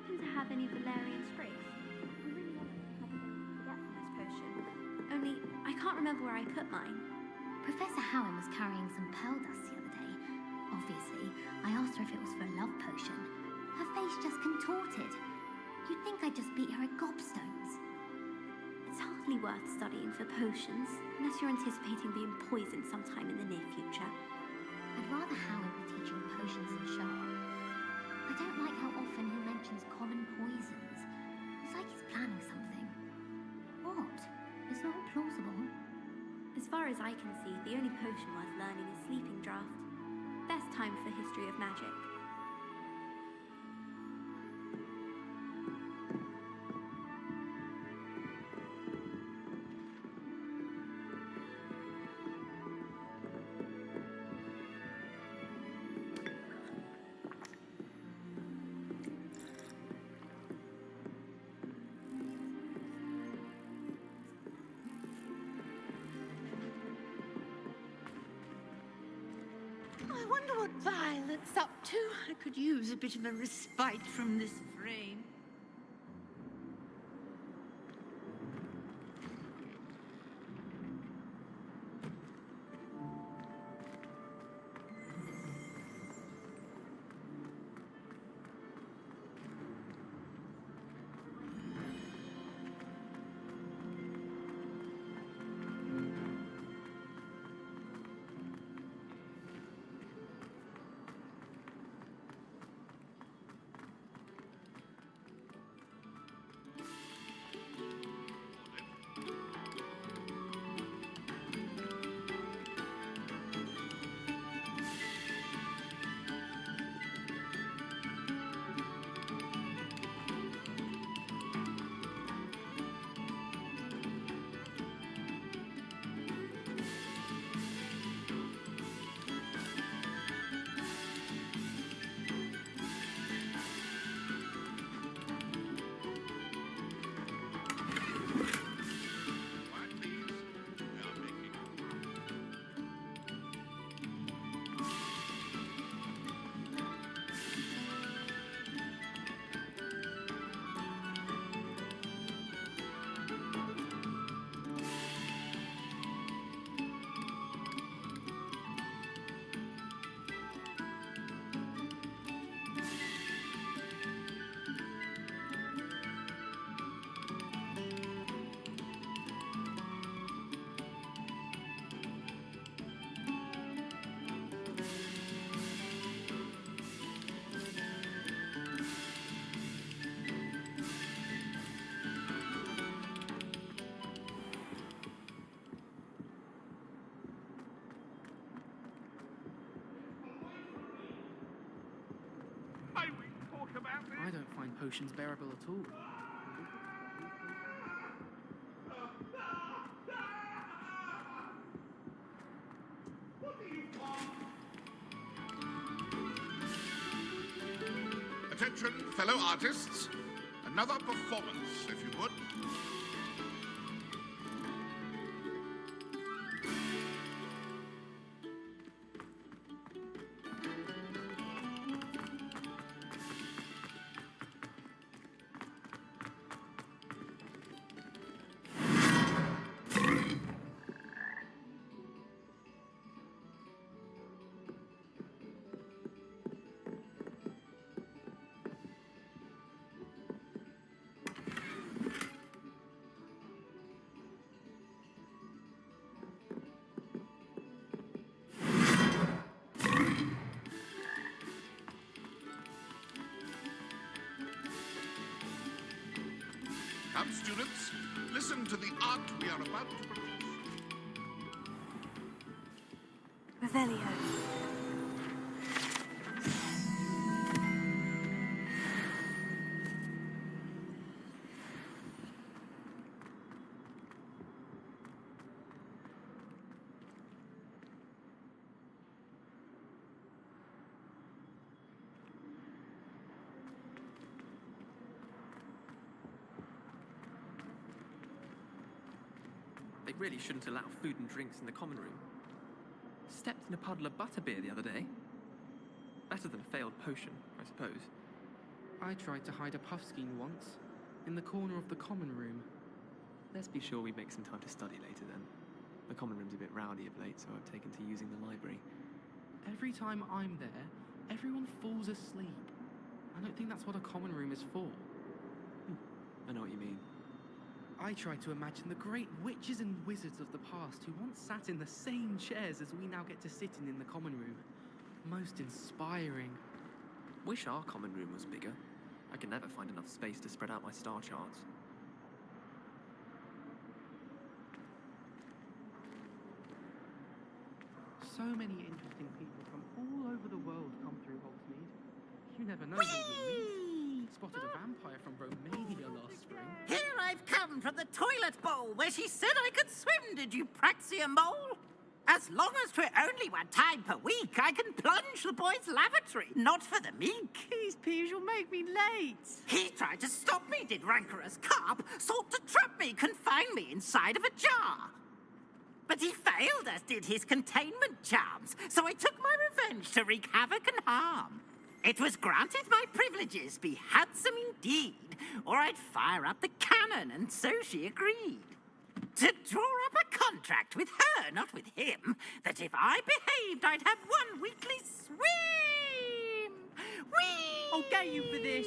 happen to have any valerian sprigs? I really want to have a forgetfulness potion. Only, I can't remember where I put mine. Professor Howin was carrying some pearl dust the other day. Obviously, I asked her if it was for a love potion. Her face just contorted. You'd think I'd just beat her at gobstones. It's hardly worth studying for potions, unless you're anticipating being poisoned sometime in the near future. I'd rather Howin be teaching potions than Sharp. I don't like how often he mentions common poisons. It's like he's planning something. What? It's not plausible. As far as I can see, the only potion worth learning is Sleeping Draught. Best time for history of magic. I wonder what Violet's up to. I could use a bit of a respite from this frame. I don't find potions bearable at all. Attention, fellow artists. Another performance, if you would. Come, students, listen to the art we are about to produce. Revelio. They really shouldn't allow food and drinks in the common room. Stepped in a puddle of butterbeer the other day. Better than a failed potion, I suppose. I tried to hide a puffskein once, in the corner of the common room. Let's be sure we make some time to study later then. The common room's a bit rowdy of late, so I've taken to using the library. Every time I'm there, everyone falls asleep. I don't think that's what a common room is for. I know what you mean. I try to imagine the great witches and wizards of the past who once sat in the same chairs as we now get to sit in the common room. Most inspiring. Wish our common room was bigger. I can never find enough space to spread out my star charts. So many interesting people from all over the world come through Hogsmeade. You never know who you'll meet. Spotted a vampire from Romania last spring. Here I've come from the toilet bowl where she said I could swim, did you praxia mole? As long as 'twere only one time per week, I can plunge the boy's lavatory, not for the meek. These peas will make me late. He tried to stop me, did rancorous carp, sought to trap me, confine me inside of a jar. But he failed, as did his containment charms, so I took my revenge to wreak havoc and harm. It was granted my privileges be handsome indeed, or I'd fire up the cannon, and so she agreed. To draw up a contract with her, not with him, that if I behaved, I'd have one weekly swim. Whee! I'll get you for this.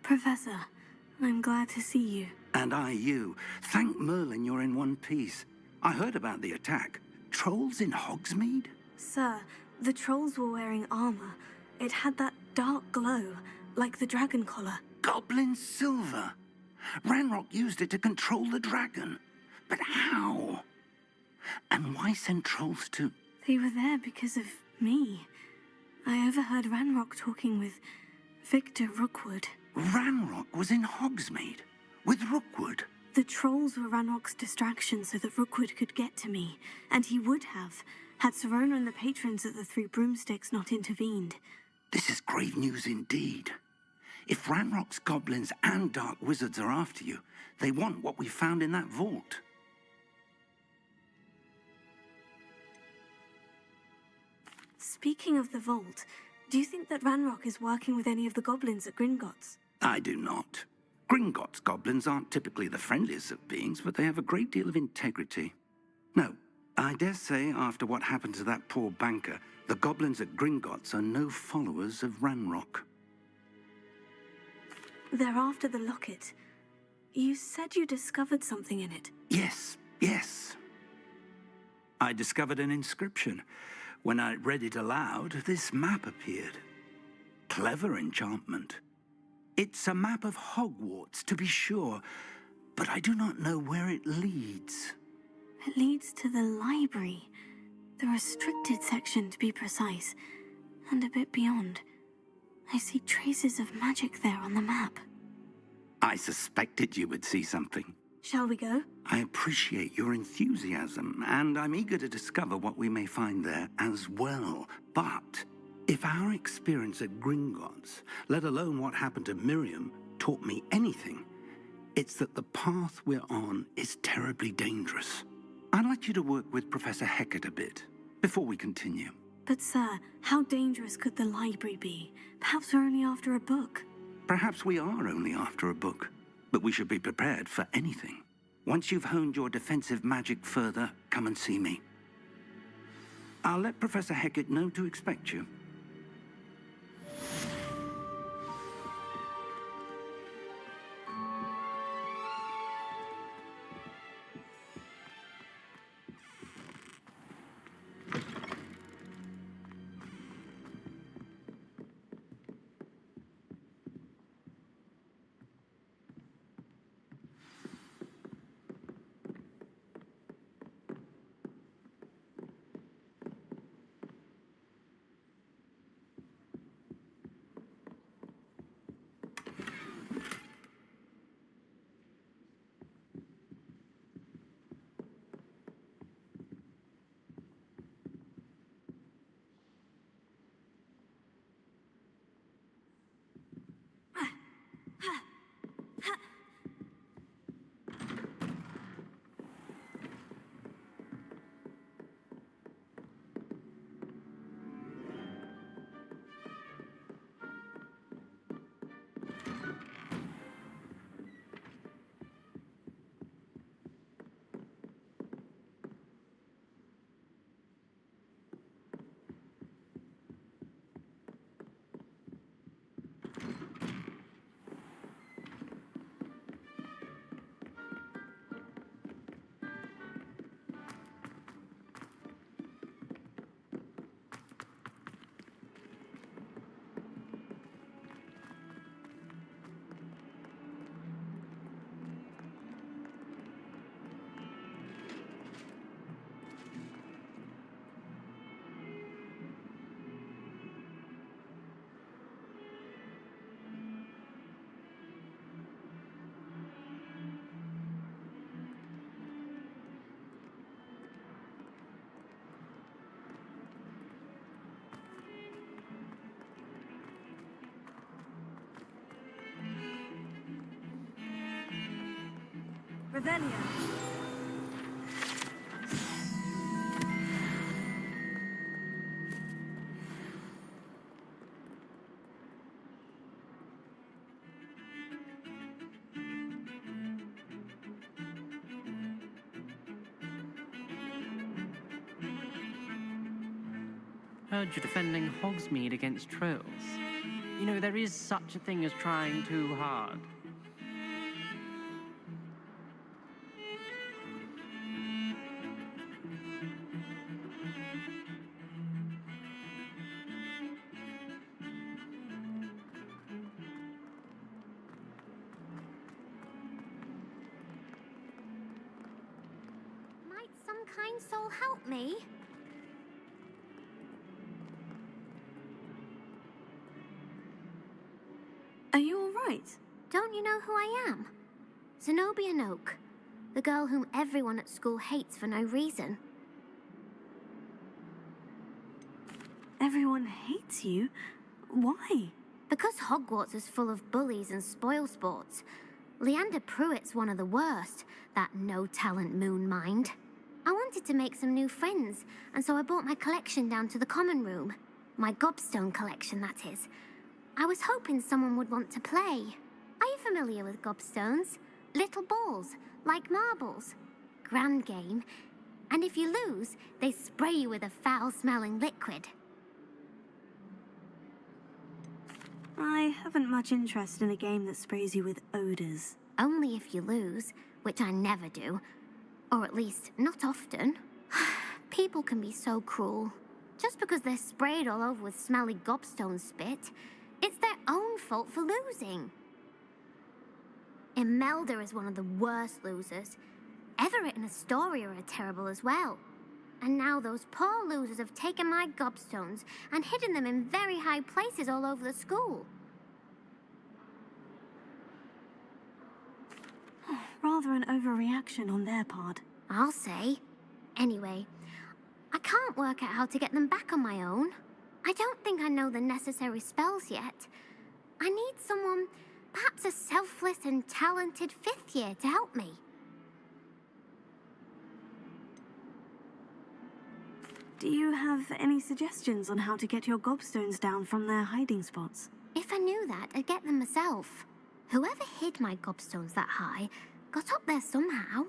Professor, I'm glad to see you. And I you. Thank Merlin you're in one piece. I heard about the attack. Trolls in Hogsmeade? Sir, the trolls were wearing armor. It had that dark glow, like the dragon collar. Goblin silver. Ranrock used it to control the dragon. But how? And why send trolls to... They were there because of me. I overheard Ranrock talking with Victor Rookwood. Ranrock was in Hogsmeade? With Rookwood? The trolls were Ranrock's distraction so that Rookwood could get to me. And he would have, had Serona and the patrons at the Three Broomsticks not intervened. This is grave news indeed. If Ranrock's goblins and dark wizards are after you, they want what we found in that vault. Speaking of the vault, do you think that Ranrock is working with any of the goblins at Gringotts? I do not. Gringotts goblins aren't typically the friendliest of beings, but they have a great deal of integrity. No, I dare say after what happened to that poor banker, the goblins at Gringotts are no followers of Ranrock. They're after the locket. You said you discovered something in it. Yes. I discovered an inscription. When I read it aloud, this map appeared. Clever enchantment. It's a map of Hogwarts, to be sure, but I do not know where it leads. It leads to the library. The restricted section, to be precise. And a bit beyond. I see traces of magic there on the map. I suspected you would see something. Shall we go? I appreciate your enthusiasm, and I'm eager to discover what we may find there as well. But if our experience at Gringotts, let alone what happened to Miriam, taught me anything, it's that the path we're on is terribly dangerous. I'd like you to work with Professor Hecat a bit, before we continue. But sir, how dangerous could the library be? Perhaps we're only after a book. Perhaps we are only after a book, but we should be prepared for anything. Once you've honed your defensive magic further, come and see me. I'll let Professor Hecat know to expect you. Revelio. Heard you're defending Hogsmeade against trolls. You know, there is such a thing as trying too hard. Might some kind soul help me? Are you all right? Don't you know who I am? Zenobia Noak, the girl whom everyone at school hates for no reason. Everyone hates you? Why? Because Hogwarts is full of bullies and spoilsports. Leander Pruitt's one of the worst, that no-talent moon mind. I wanted to make some new friends, and so I brought my collection down to the common room. My gobstone collection, that is. I was hoping someone would want to play. Are you familiar with gobstones? Little balls, like marbles. Grand game. And if you lose, they spray you with a foul-smelling liquid. I haven't much interest in a game that sprays you with odors. Only if you lose, which I never do. Or at least, not often. People can be so cruel. Just because they're sprayed all over with smelly gobstone spit, it's their own fault for losing. Imelda is one of the worst losers. Everett and Astoria are terrible as well. And now those poor losers have taken my gobstones and hidden them in very high places all over the school. Rather an overreaction on their part. I'll say. Anyway, I can't work out how to get them back on my own. I don't think I know the necessary spells yet. I need someone, perhaps a selfless and talented fifth year to help me. Do you have any suggestions on how to get your gobstones down from their hiding spots? If I knew that, I'd get them myself. Whoever hid my gobstones that high got up there somehow.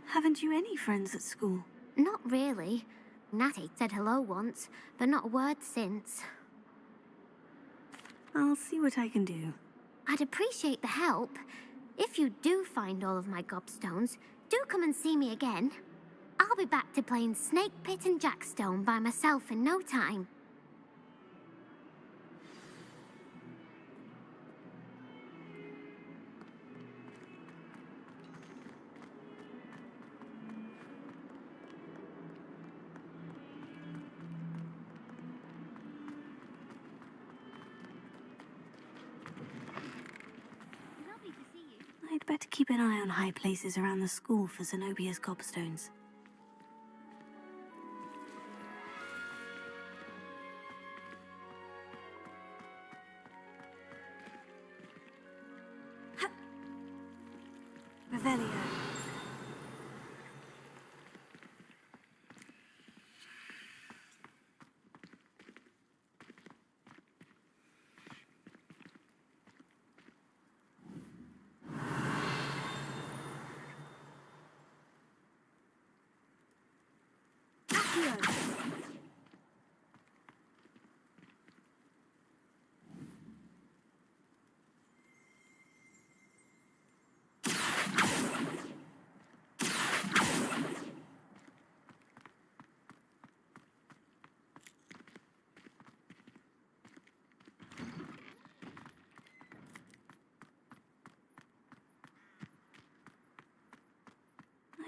Haven't you any friends at school? Not really. Natty said hello once, but not a word since. I'll see what I can do. I'd appreciate the help. If you do find all of my gobstones, do come and see me again. I'll be back to playing Snake Pit and Jackstone by myself in no time. I'd better keep an eye on high places around the school for Zenobia's gobstones. Revelio.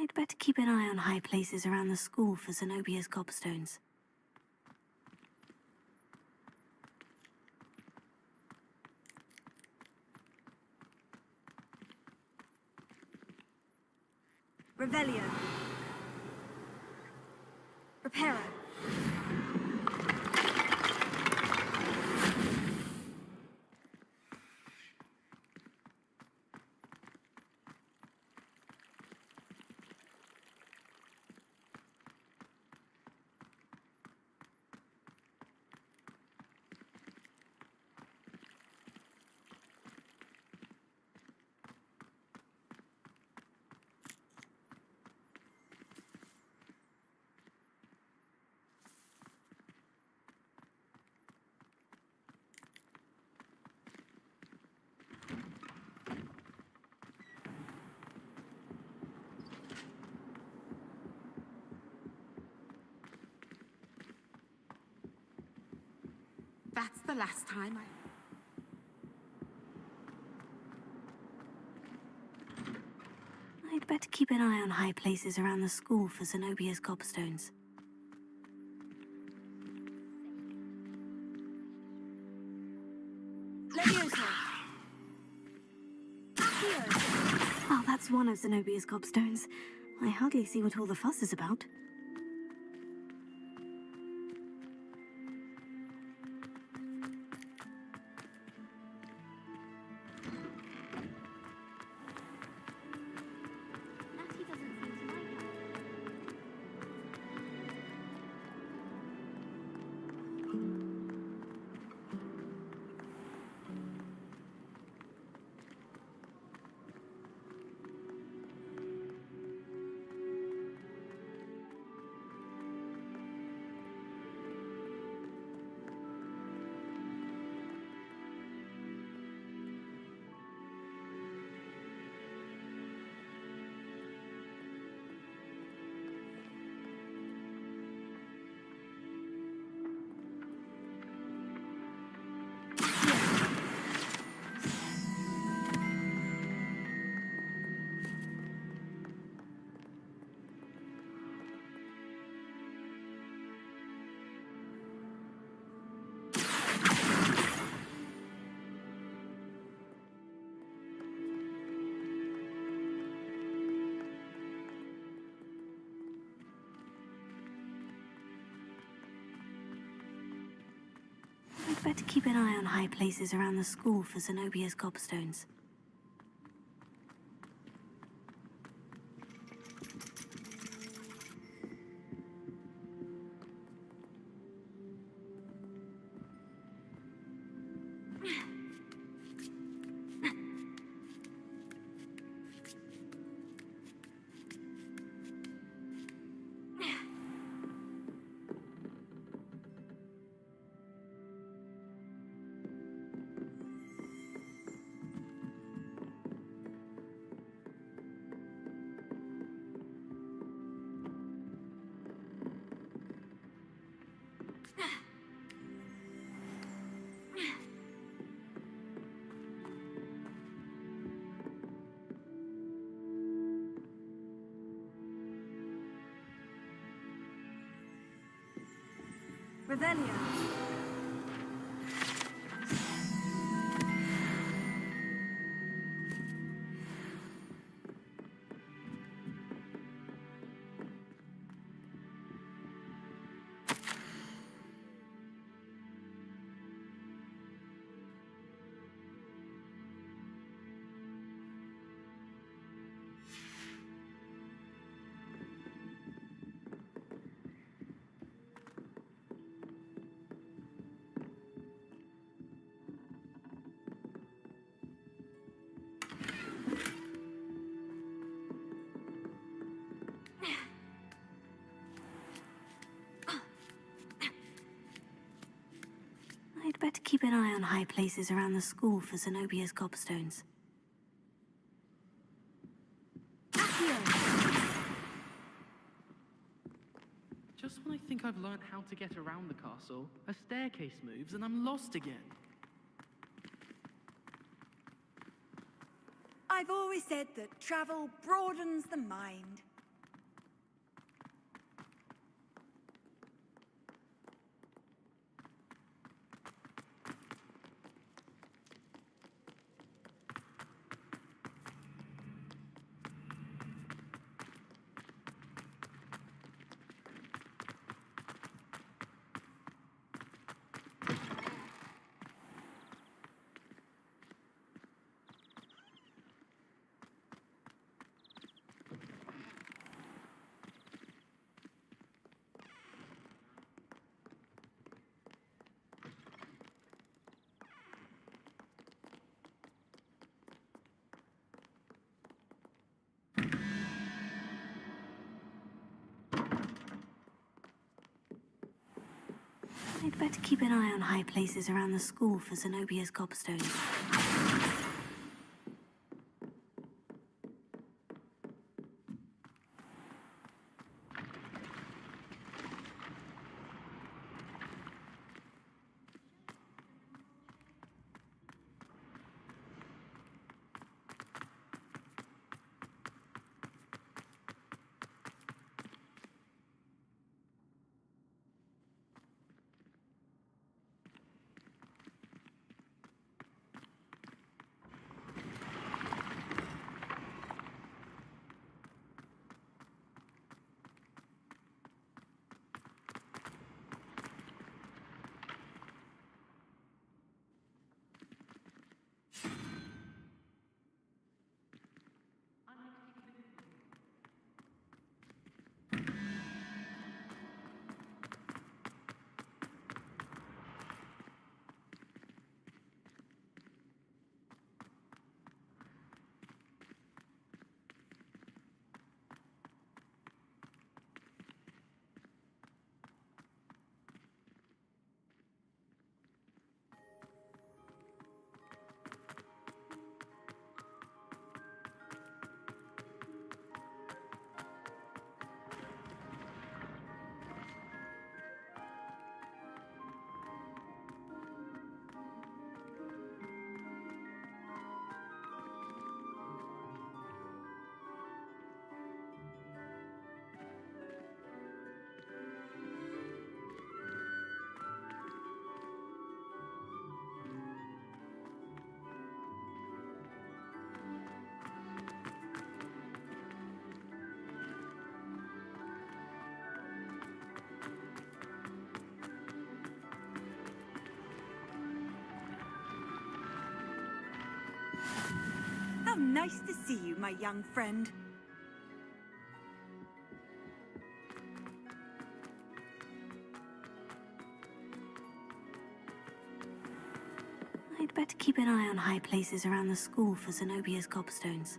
I'd better keep an eye on high places around the school for Zenobia's gobstones. Revelio. Reparo. That's the last time I'd better keep an eye on high places around the school for Zenobia's gobstones. Well, that's one of Zenobia's gobstones. I hardly see what all the fuss is about. Natty doesn't seem to like it. I'd better keep an eye on high places around the school for Zenobia's gobstones. Revelio. I'd better keep an eye on high places around the school for Zenobia's gobstones. Just when I think I've learned how to get around the castle, a staircase moves and I'm lost again. I've always said that travel broadens the mind. I'd better keep an eye on high places around the school for Zenobia's gobstones. How nice to see you, my young friend. I'd better keep an eye on high places around the school for Zenobia's gobstones.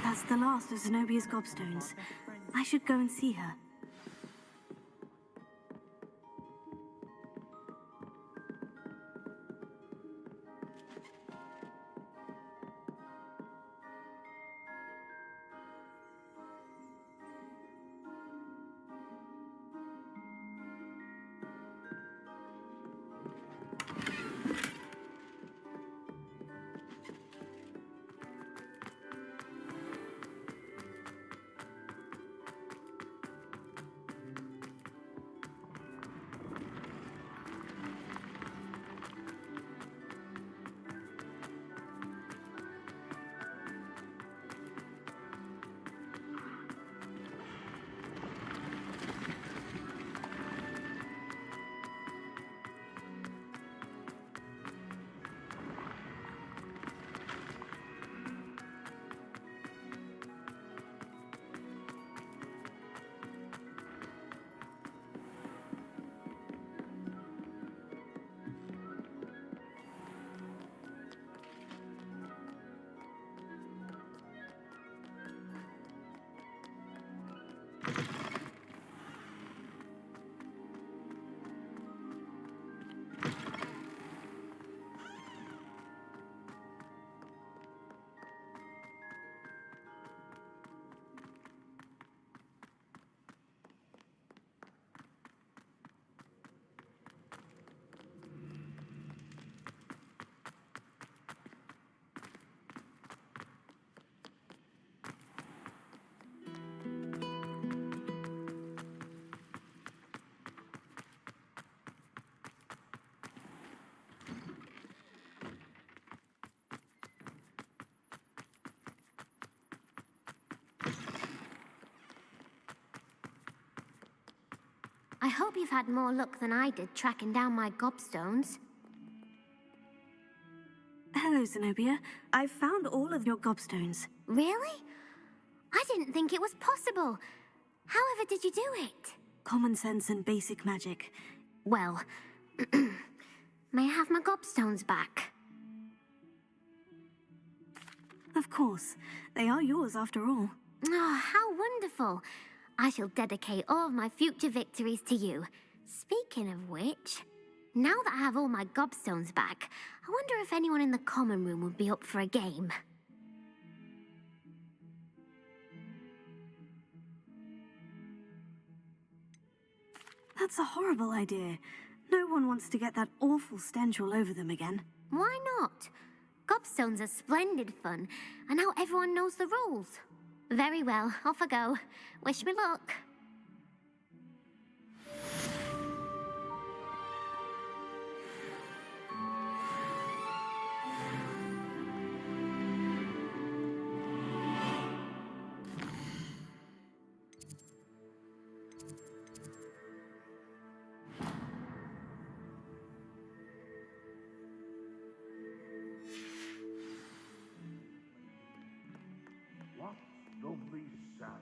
That's the last of Zenobia's gobstones. I should go and see her. I hope you've had more luck than I did tracking down my gobstones. Hello, Zenobia. I've found all of your gobstones. Really? I didn't think it was possible. However did you do it? Common sense and basic magic. Well, may I have my gobstones back? Of course. They are yours after all. Oh, how wonderful. I shall dedicate all of my future victories to you. Speaking of which, now that I have all my gobstones back, I wonder if anyone in the common room would be up for a game. That's a horrible idea. No one wants to get that awful stench all over them again. Why not? Gobstones are splendid fun, and now everyone knows the rules. Very well, off I go. Wish me luck. What lovely sound.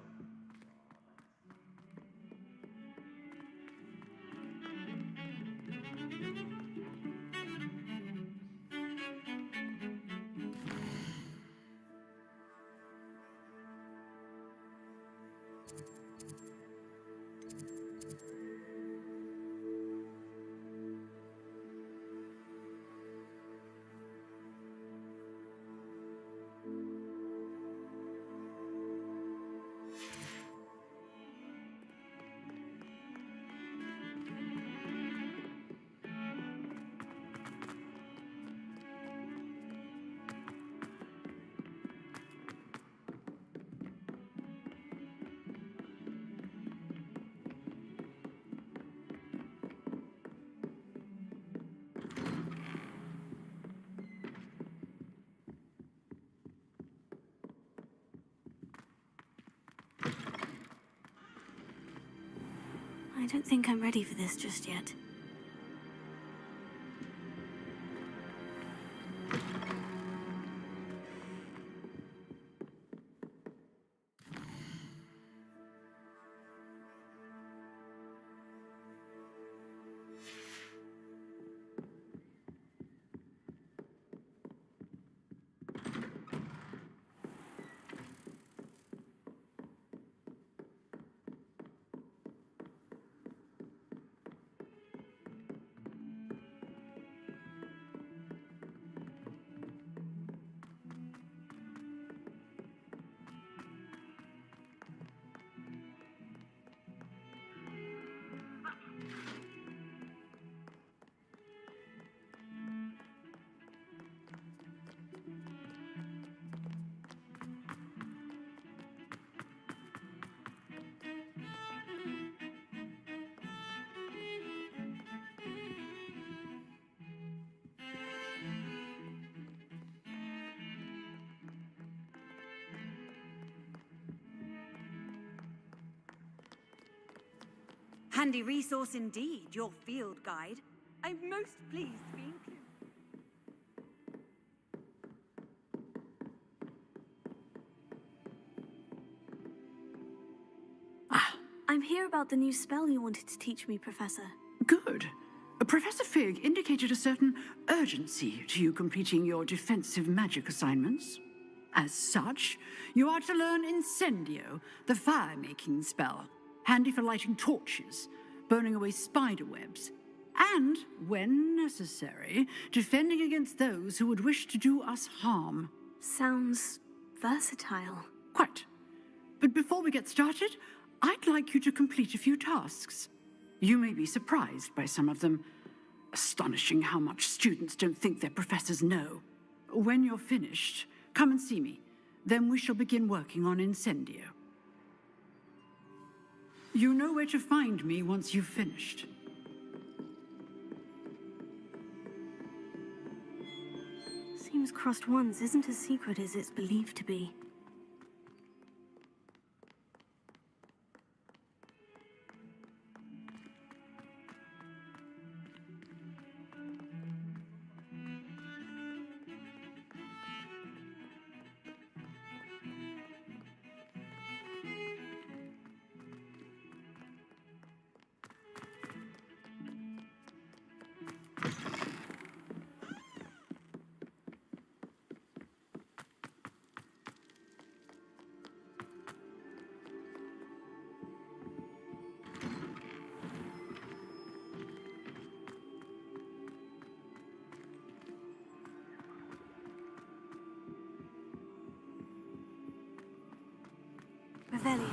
don't think I'm ready for this just yet. Handy resource indeed, your field guide. I'm most pleased to be included. I'm here about the new spell you wanted to teach me, Professor. Good. Professor Fig indicated a certain urgency to you completing your defensive magic assignments. As such, you are to learn Incendio, the fire-making spell, handy for lighting torches, burning away spider webs, and, when necessary, defending against those who would wish to do us harm. Sounds versatile. Quite. But before we get started, I'd like you to complete a few tasks. You may be surprised by some of them. Astonishing how much students don't think their professors know. When you're finished, come and see me. Then we shall begin working on Incendio. You know where to find me once you've finished. Seems Crossed Wands isn't as secret as it's believed to be. Revelio.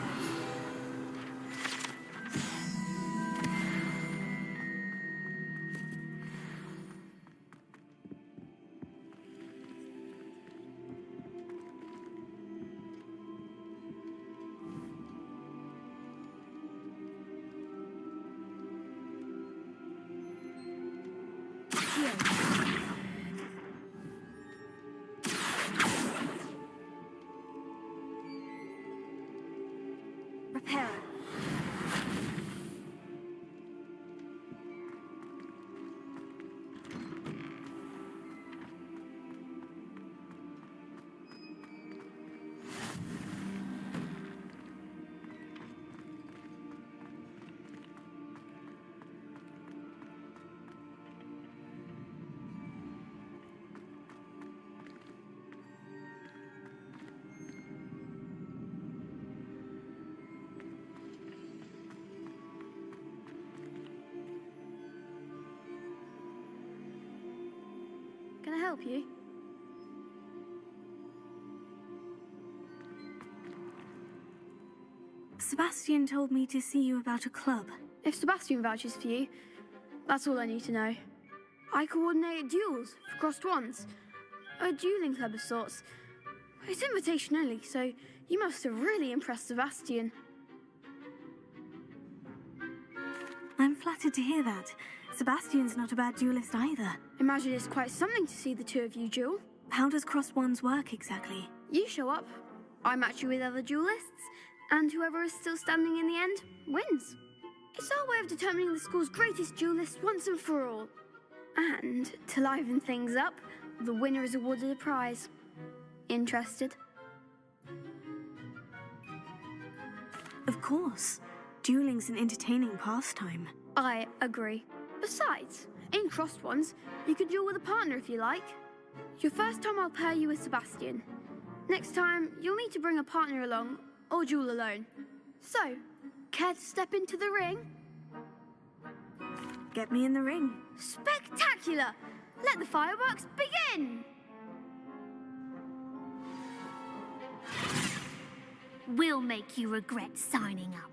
Reparo. Can I help you? Sebastian told me to see you about a club. If Sebastian vouches for you, that's all I need to know. I coordinate duels for Crossed Wands, a dueling club of sorts. It's invitation only, so you must have really impressed Sebastian. I'm flattered to hear that. Sebastian's not a bad duelist either. Imagine it's quite something to see the two of you duel. How does Crossed Wands work exactly? You show up, I match you with other duelists, and whoever is still standing in the end wins. It's our way of determining the school's greatest duelist once and for all. And, to liven things up, the winner is awarded a prize. Interested? Of course. Dueling's an entertaining pastime. I agree. Besides, in crossed ones, you can duel with a partner if you like. Your first time I'll pair you with Sebastian. Next time, you'll need to bring a partner along, or duel alone. So, care to step into the ring? Get me in the ring. Spectacular! Let the fireworks begin! We'll make you regret signing up.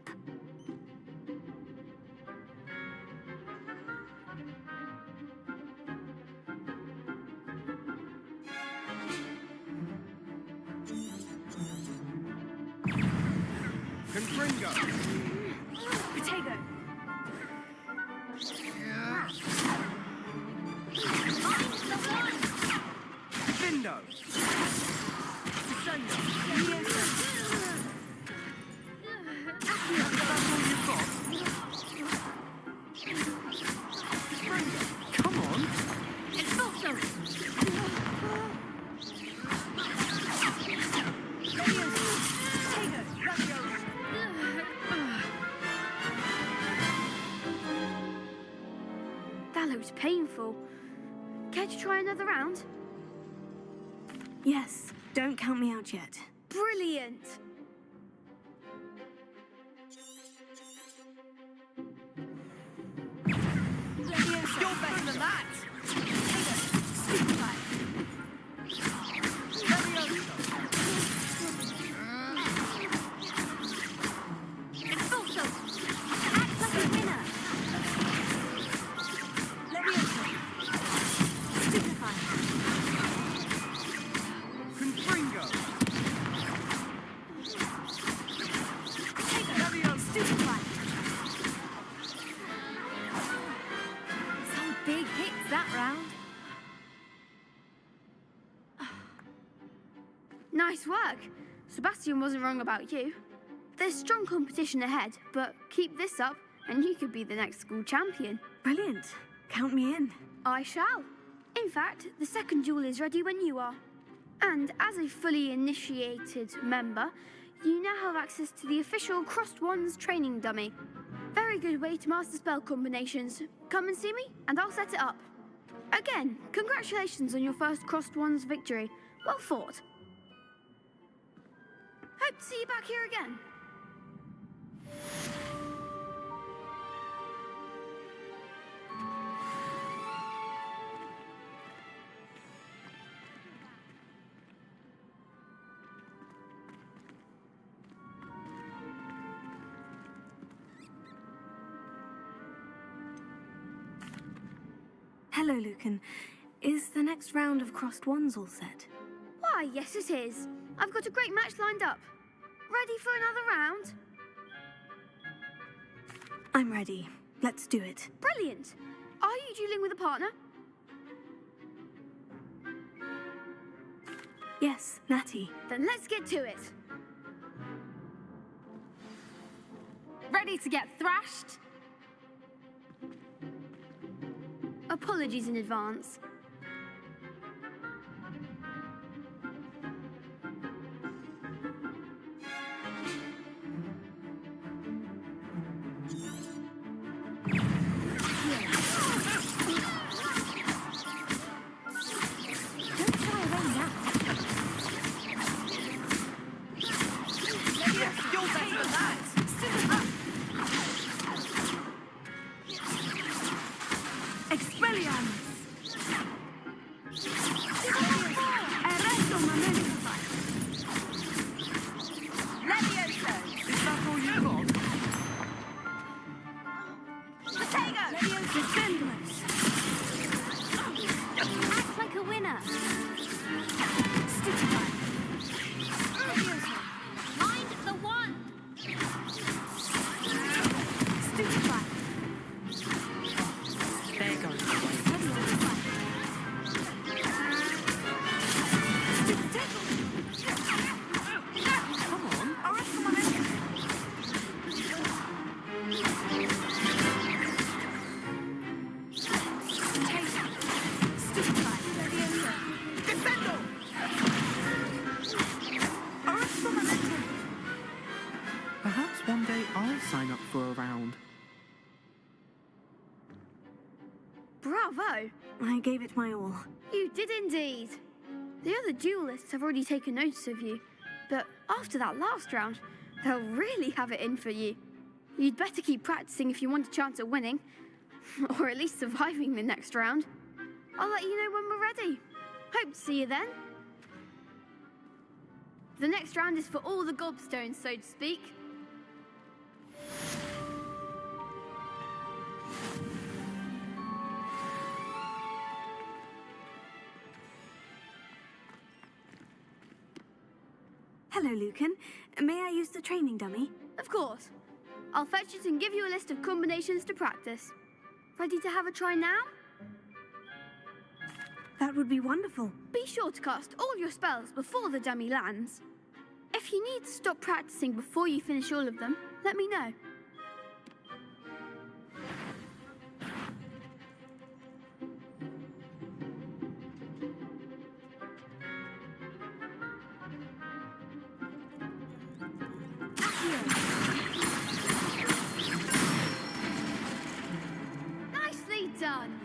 Confringo! Potato. Vindo! Come on! That looks painful. Care to try another round? Yes, don't count me out yet. Brilliant! You're better than that! Confringo! Some big hits that round. Nice work. Sebastian wasn't wrong about you. There's strong competition ahead, but keep this up and you could be the next school champion. Brilliant. Count me in. I shall. In fact, the second duel is ready when you are. And as a fully initiated member, you now have access to the official Crossed Wands training dummy. Very good way to master spell combinations. Come and see me, and I'll set it up. Again, congratulations on your first Crossed Wands victory. Well fought. Hope to see you back here again. Hello, Lucan. Is the next round of crossed wands all set? Why, yes it is. I've got a great match lined up. Ready for another round? I'm ready. Let's do it. Brilliant. Are you dueling with a partner? Yes, Natty. Then let's get to it. Ready to get thrashed? Apologies in advance. sign up for a round. Bravo! I gave it my all. You did indeed. The other duelists have already taken notice of you, but after that last round, they'll really have it in for you. You'd better keep practicing if you want a chance at winning, or at least surviving the next round. I'll let you know when we're ready. Hope to see you then. The next round is for all the gobstones, so to speak. Hello, Lucan. May I use the training dummy? Of course. I'll fetch it and give you a list of combinations to practice. Ready to have a try now? That would be wonderful. Be sure to cast all your spells before the dummy lands. If you need to stop practicing before you finish all of them, let me know. Nicely done.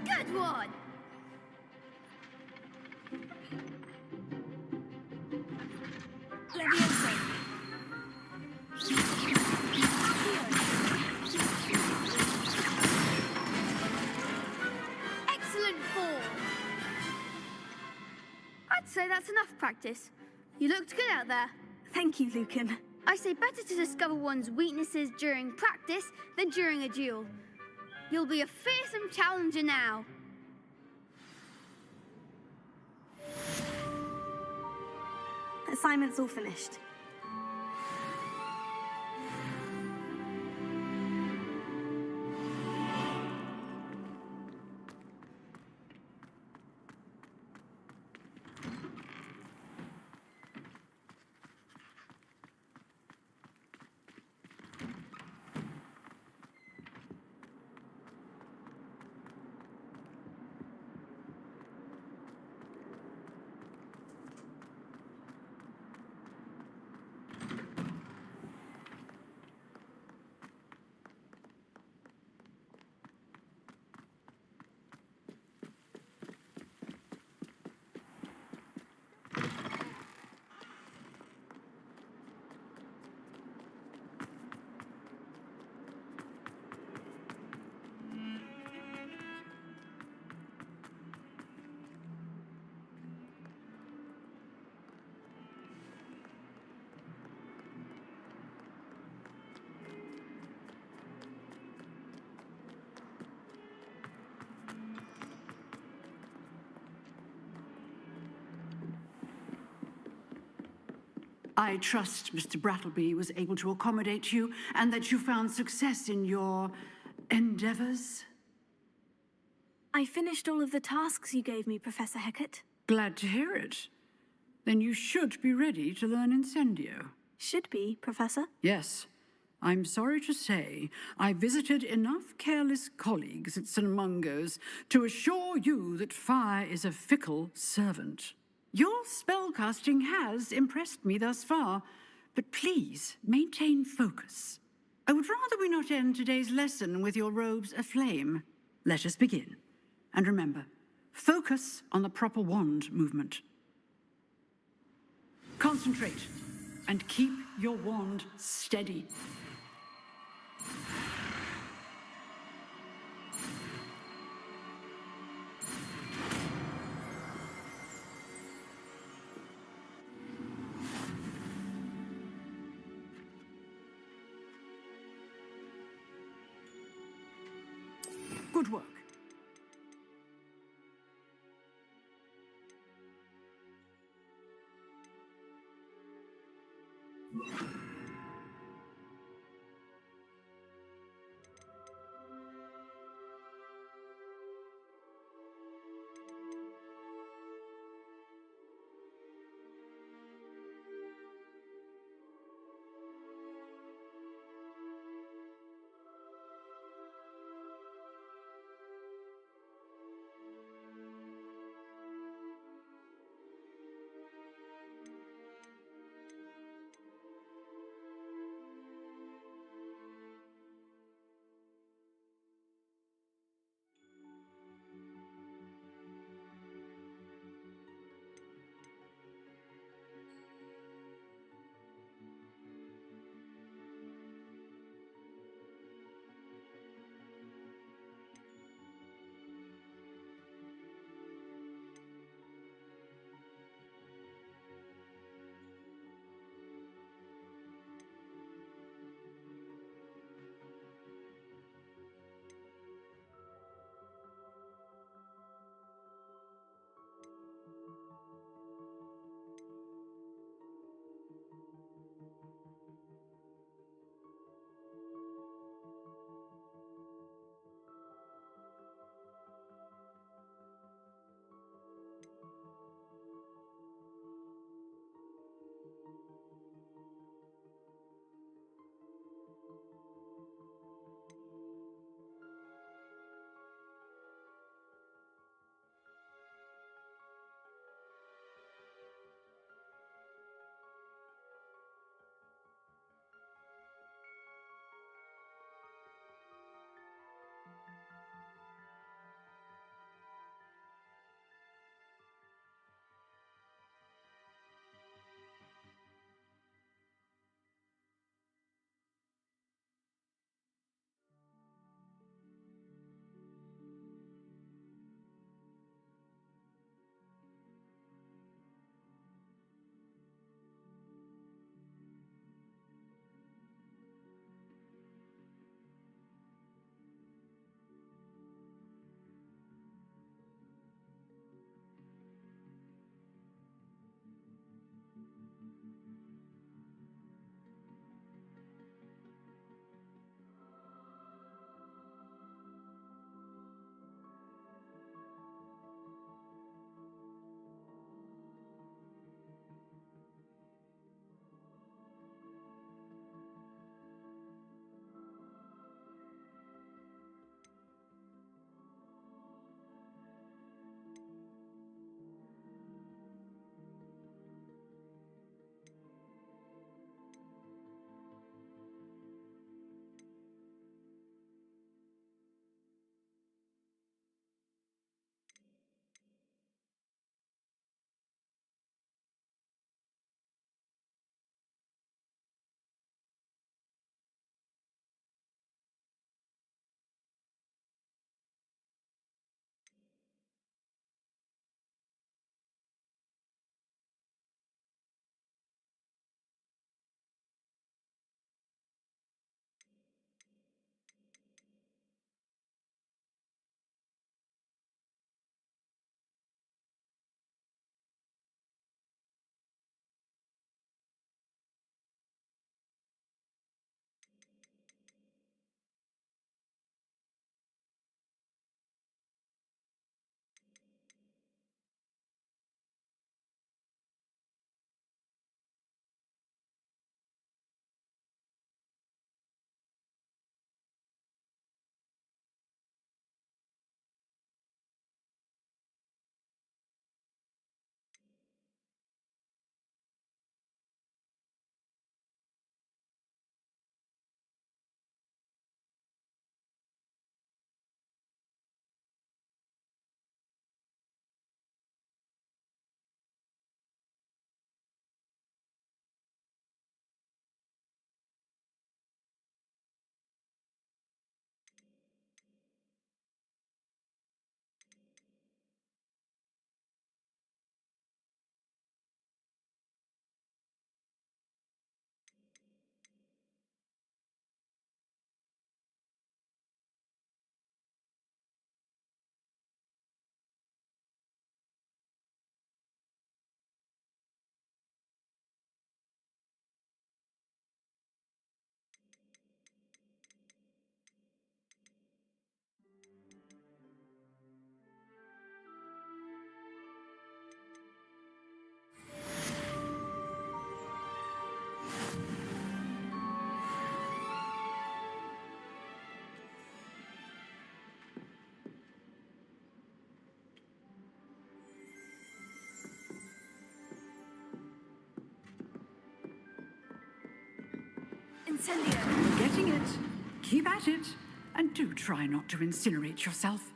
Good one. Excellent form. I'd say that's enough practice. You looked good out there. Thank you, Lucan. I say better to discover one's weaknesses during practice than during a duel. You'll be a fearsome challenger now. Assignment's all finished. I trust Mr. Brattleby was able to accommodate you and that you found success in your endeavors. I finished all of the tasks you gave me, Professor Hecat. Glad to hear it. Then you should be ready to learn Incendio. Should be, Professor. Yes. I'm sorry to say, I visited enough careless colleagues at St. Mungo's to assure you that fire is a fickle servant. Your spellcasting has impressed me thus far, but please maintain focus. I would rather we not end today's lesson with your robes aflame. Let us begin. And remember, focus on the proper wand movement. Concentrate and keep your wand steady. Good work. Incendio. You're getting it. Keep at it. And do try not to incinerate yourself.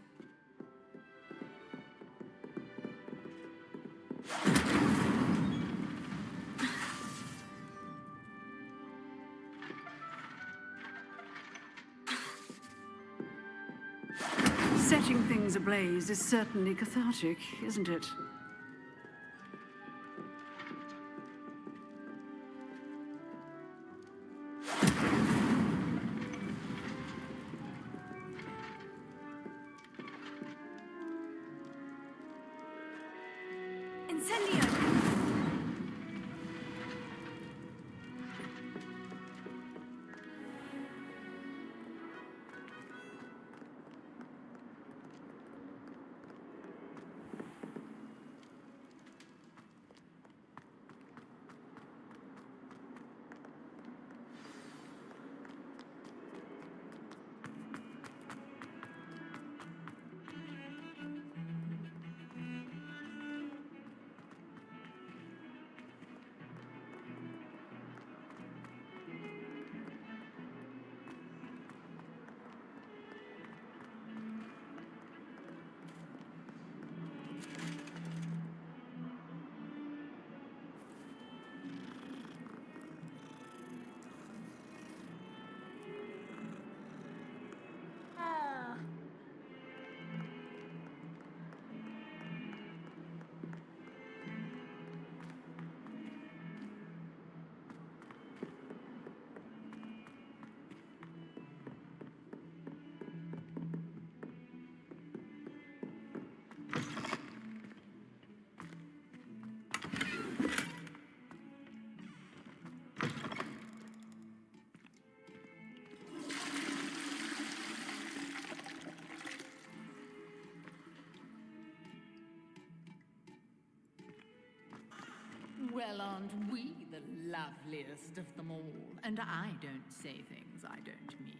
Setting things ablaze is certainly cathartic, isn't it? Incendio. Well, aren't we the loveliest of them all? And I don't say things I don't mean.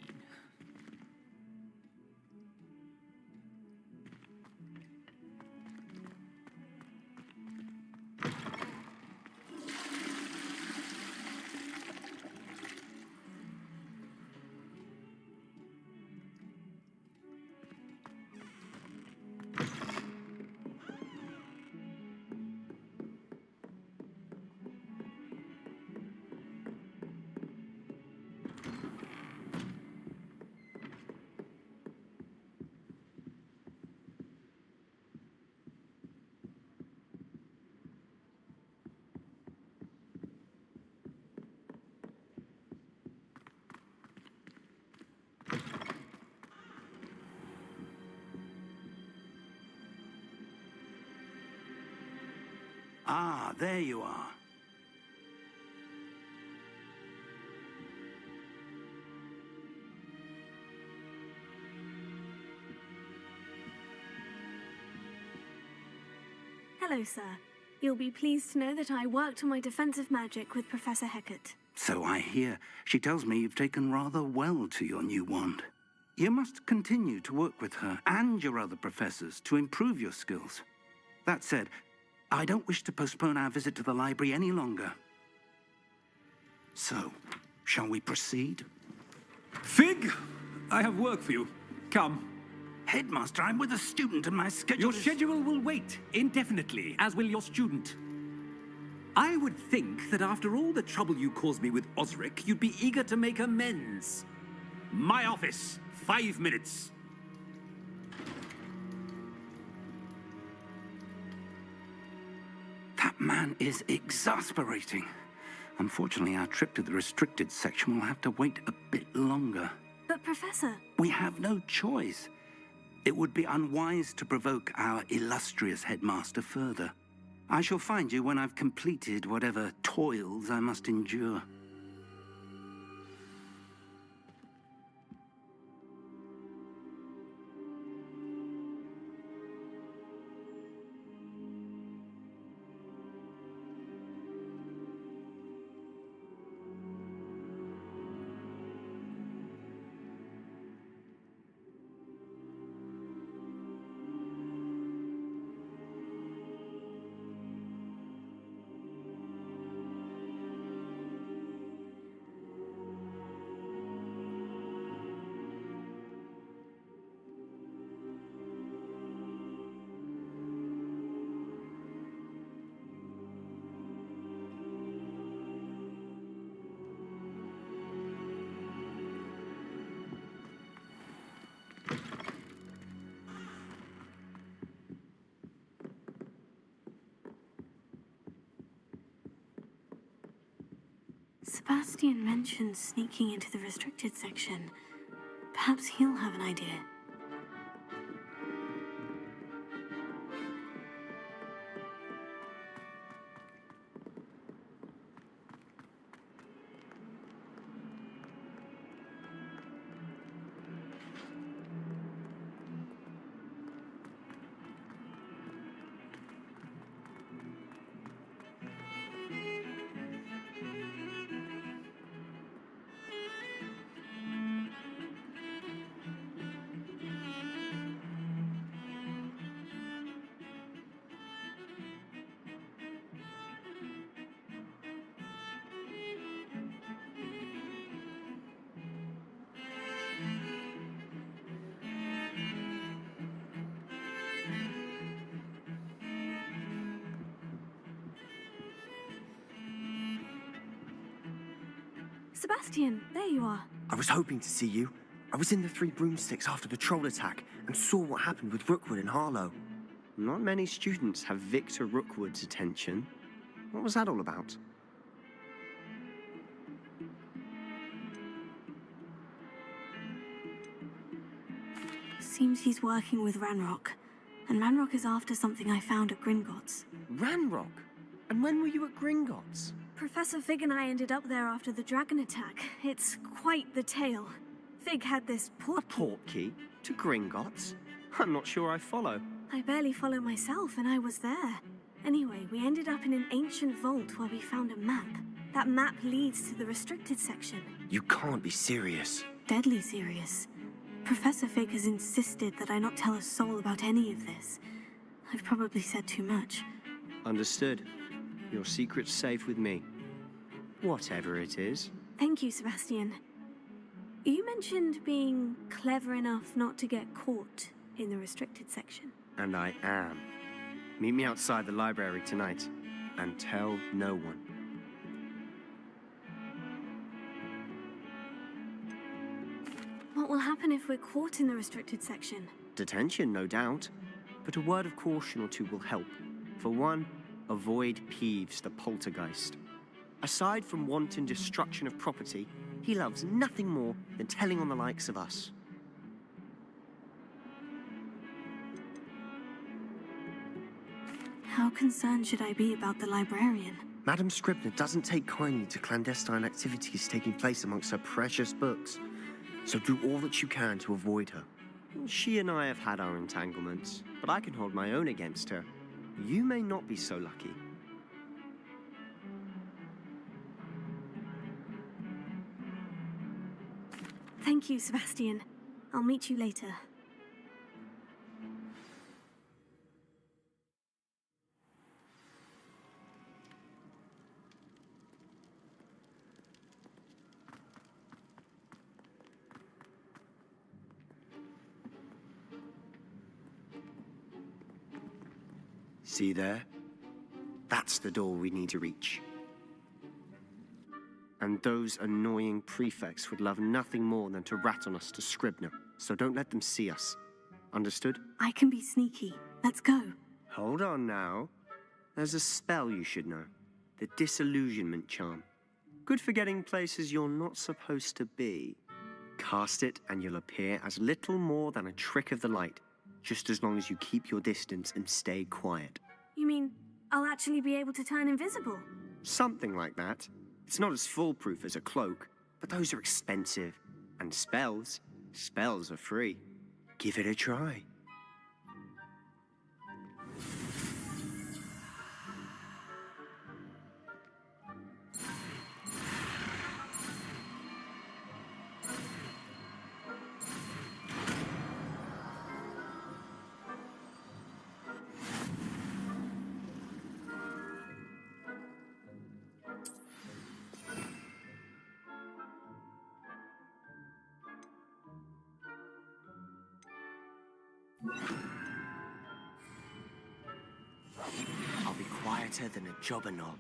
Ah, there you are. Hello, sir. You'll be pleased to know that I worked on my defensive magic with Professor Hecat. So I hear. She tells me you've taken rather well to your new wand. You must continue to work with her and your other professors to improve your skills. That said, I don't wish to postpone our visit to the library any longer. So, shall we proceed? Fig, I have work for you. Come. Headmaster, I'm with a student and my schedule Your schedule will wait indefinitely, as will your student. I would think that after all the trouble you caused me with Osric, you'd be eager to make amends. My office, 5 minutes. That man is exasperating. Unfortunately, our trip to the restricted section will have to wait a bit longer. But, Professor... We have no choice. It would be unwise to provoke our illustrious headmaster further. I shall find you when I've completed whatever toils I must endure. Sebastian mentioned sneaking into the restricted section. Perhaps he'll have an idea. Sebastian, there you are. I was hoping to see you. I was in the Three Broomsticks after the troll attack and saw what happened with Rookwood and Harlow. Not many students have Victor Rookwood's attention. What was that all about? Seems he's working with Ranrock. And Ranrock is after something I found at Gringotts. Ranrock? And when were you at Gringotts? Professor Fig and I ended up there after the dragon attack. It's quite the tale. Fig had this port A portkey? To Gringotts? I'm not sure I follow. I barely follow myself, and I was there. Anyway, we ended up in an ancient vault where we found a map. That map leads to the restricted section. You can't be serious. Deadly serious. Professor Fig has insisted that I not tell a soul about any of this. I've probably said too much. Understood. Your secret's safe with me. Whatever it is. Thank you, Sebastian. You mentioned being clever enough not to get caught in the restricted section. And I am. Meet me outside the library tonight, and tell no one. What will happen if we're caught in the restricted section? Detention, no doubt. But a word of caution or two will help. For one, avoid Peeves, the poltergeist. Aside from wanton destruction of property, he loves nothing more than telling on the likes of us. How concerned should I be about the librarian? Madame Scribner doesn't take kindly to clandestine activities taking place amongst her precious books. So do all that you can to avoid her. She and I have had our entanglements, but I can hold my own against her. You may not be so lucky. Thank you, Sebastian. I'll meet you later. See there? That's the door we need to reach. And those annoying prefects would love nothing more than to rat on us to Scribner, so don't let them see us. Understood? I can be sneaky. Let's go. Hold on now. There's a spell you should know. The Disillusionment Charm. Good for getting places you're not supposed to be. Cast it and you'll appear as little more than a trick of the light, just as long as you keep your distance and stay quiet. You mean I'll actually be able to turn invisible? Something like that. It's not as foolproof as a cloak, but those are expensive. And spells are free. Give it a try. I'll be quieter than a jobberknoll.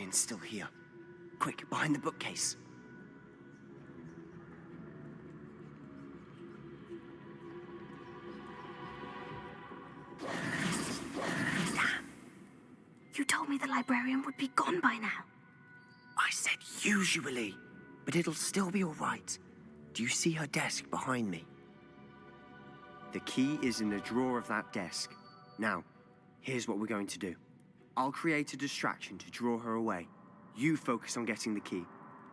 librarian's still here. Quick, behind the bookcase. You told me the librarian would be gone by now. I said usually, but it'll still be all right. Do you see her desk behind me? The key is in the drawer of that desk. Now, here's what we're going to do. I'll create a distraction to draw her away. You focus on getting the key.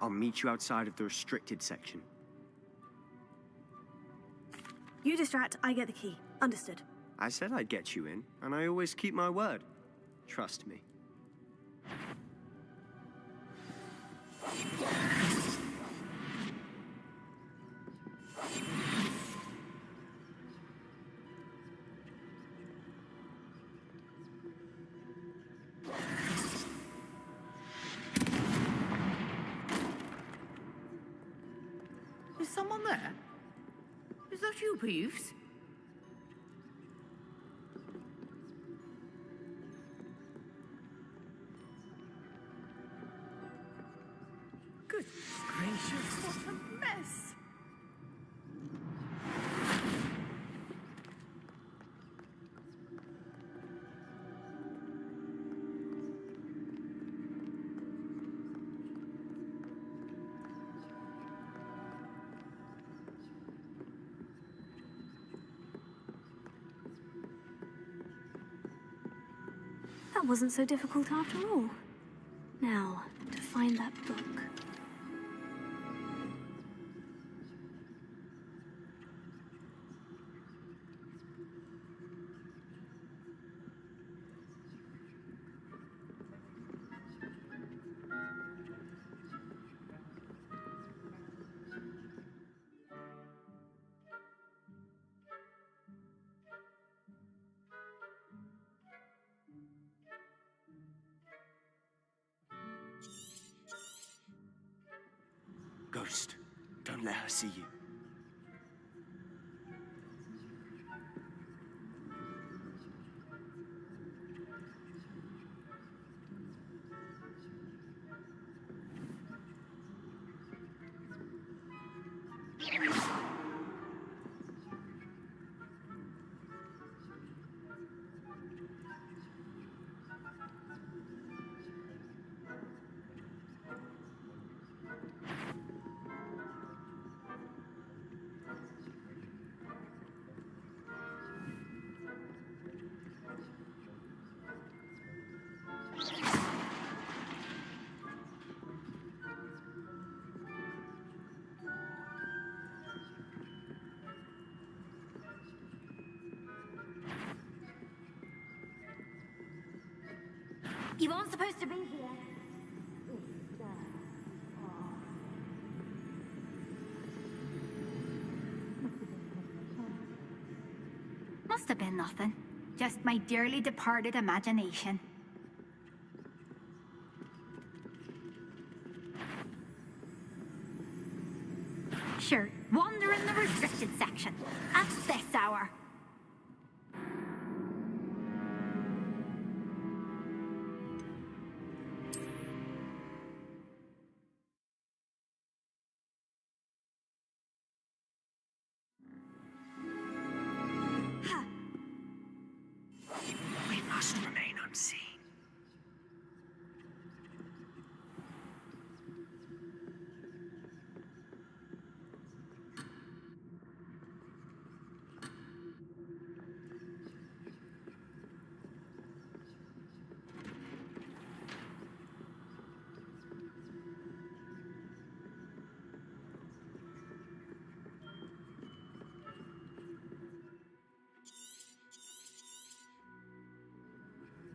I'll meet you outside of the restricted section. You distract, I get the key. Understood. I said I'd get you in, and I always keep my word. Trust me. Is someone there? Is that you, Peeves? Good gracious, what a mess! That wasn't so difficult after all. Now, to find that book. Ghost, don't let her see you. You aren't supposed to be here. Must have been nothing. Just my dearly departed imagination. Sure, wander in the restricted section. At this hour. We must remain unseen.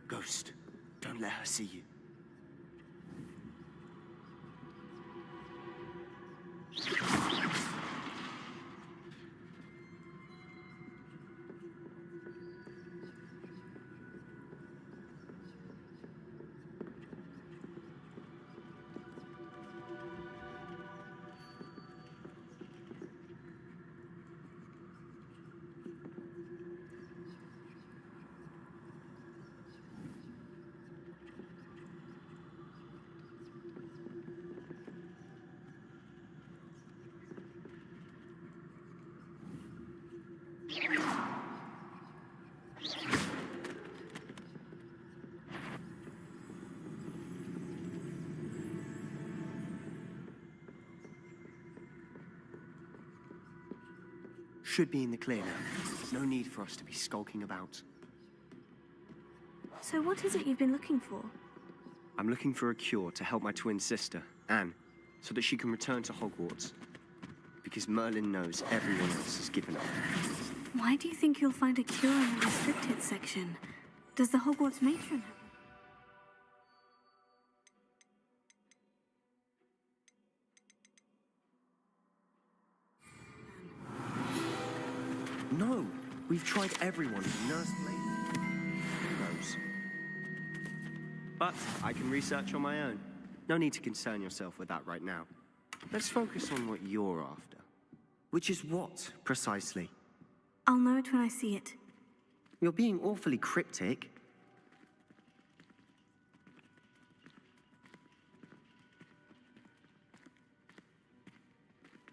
Ghost, don't let her see you. Should be in the clear now. No need for us to be skulking about. So what is it you've been looking for? I'm looking for a cure to help my twin sister, Anne, so that she can return to Hogwarts. Because Merlin knows everyone else has given up. Why do you think you'll find a cure in the restricted section? Does the Hogwarts matron have? No! We've tried everyone. Nurse Lady. Who knows? But I can research on my own. No need to concern yourself with that right now. Let's focus on what you're after. Which is what, precisely? I'll know it when I see it. You're being awfully cryptic.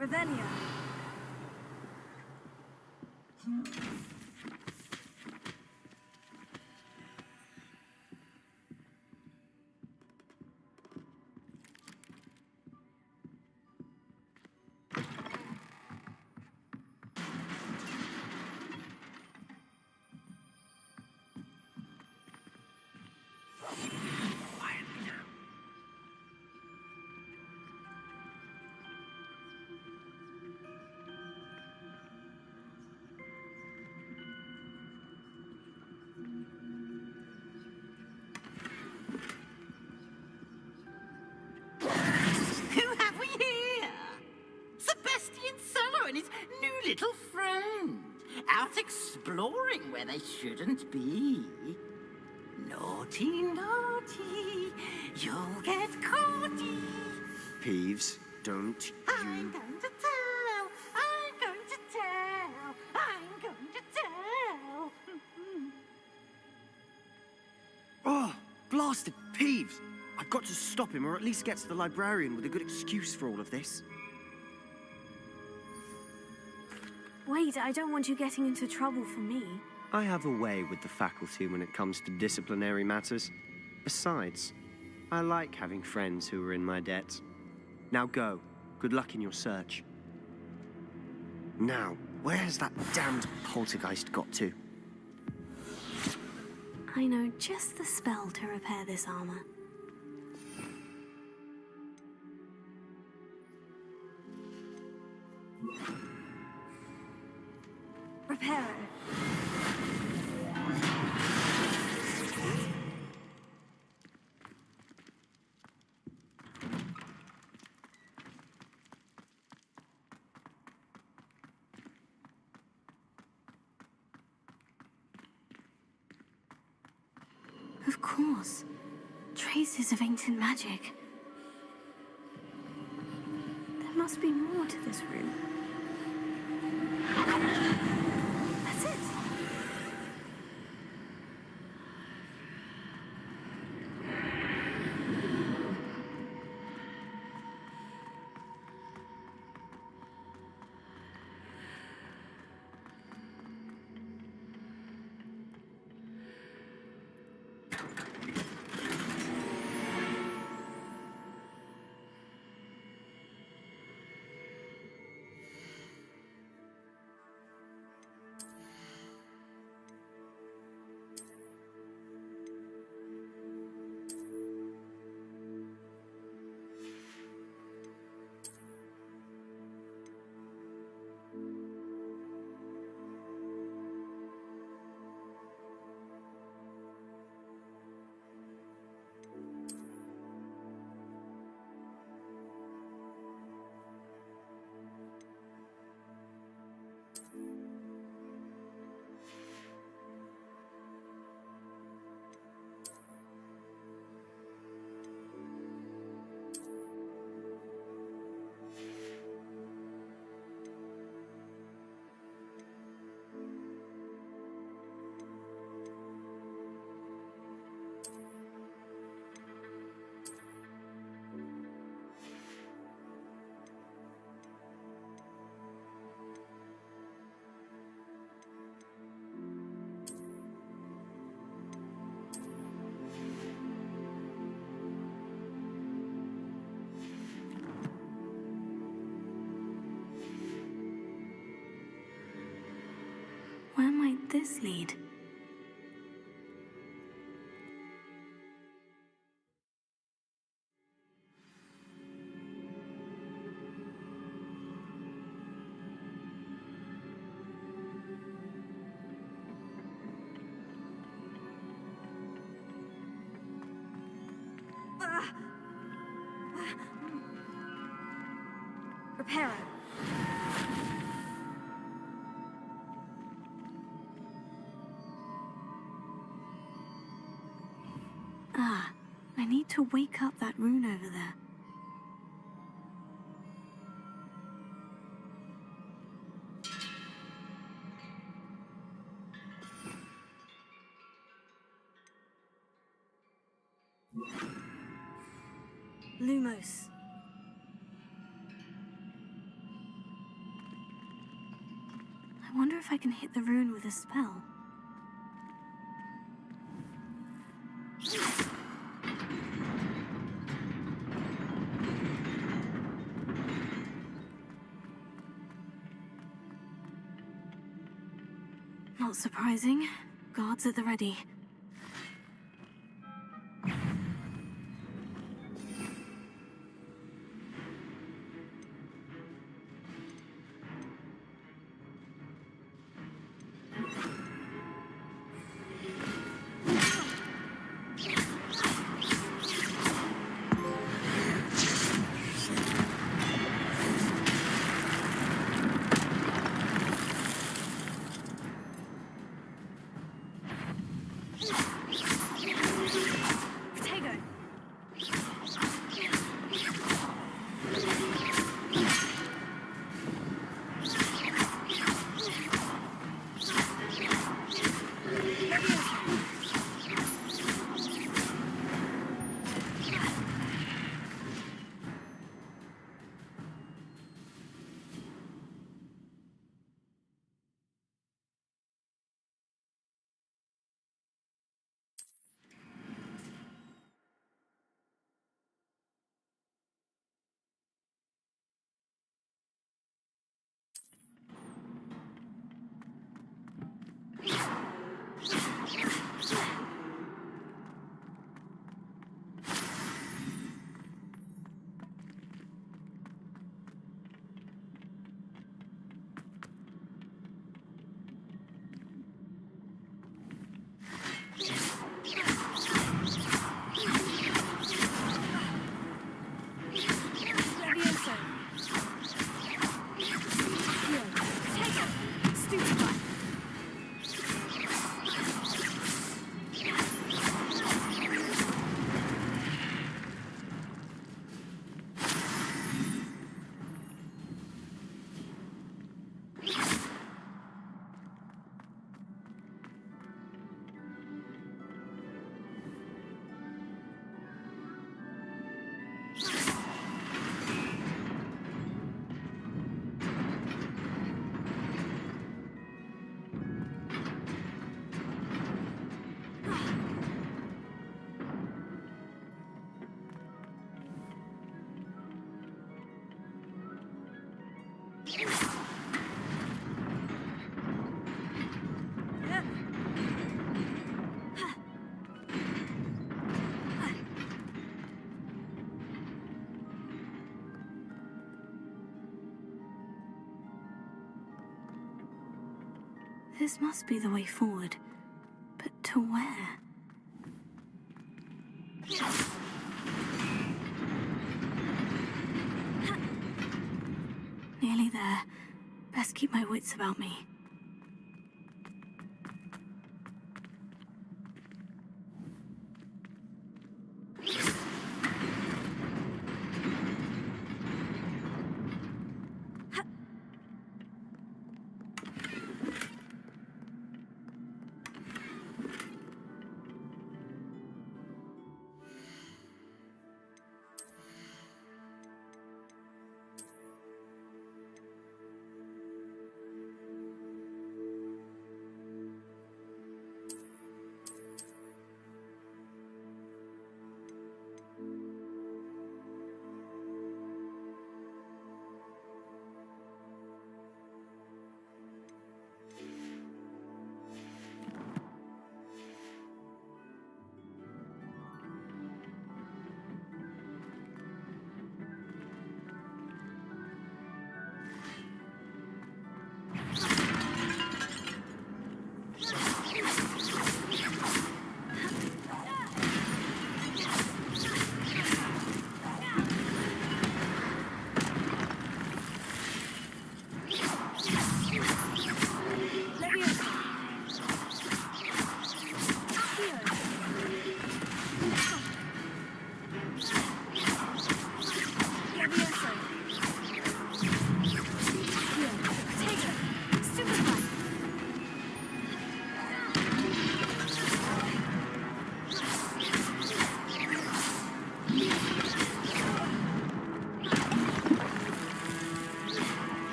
Revelio. Little friend, out exploring where they shouldn't be. Naughty, naughty, you'll get caughty. Peeves, don't I'm going to tell, I'm going to tell, I'm going to tell. Oh, blasted Peeves! I've got to stop him, or at least get to the librarian with a good excuse for all of this. Wait, I don't want you getting into trouble for me. I have a way with the faculty when it comes to disciplinary matters. Besides, I like having friends who are in my debt. Now go. Good luck in your search. Now, where's that damned poltergeist got to? I know just the spell to repair this armor. Reparo. Of course. Traces of ancient magic. There must be more to this room. That's it. this lead? Reparo. Ah, I need to wake up that rune over there. Lumos. I wonder if I can hit the rune with a spell. Not surprising. Guards at the ready. This must be the way forward. But to where? Nearly there. Best keep my wits about me.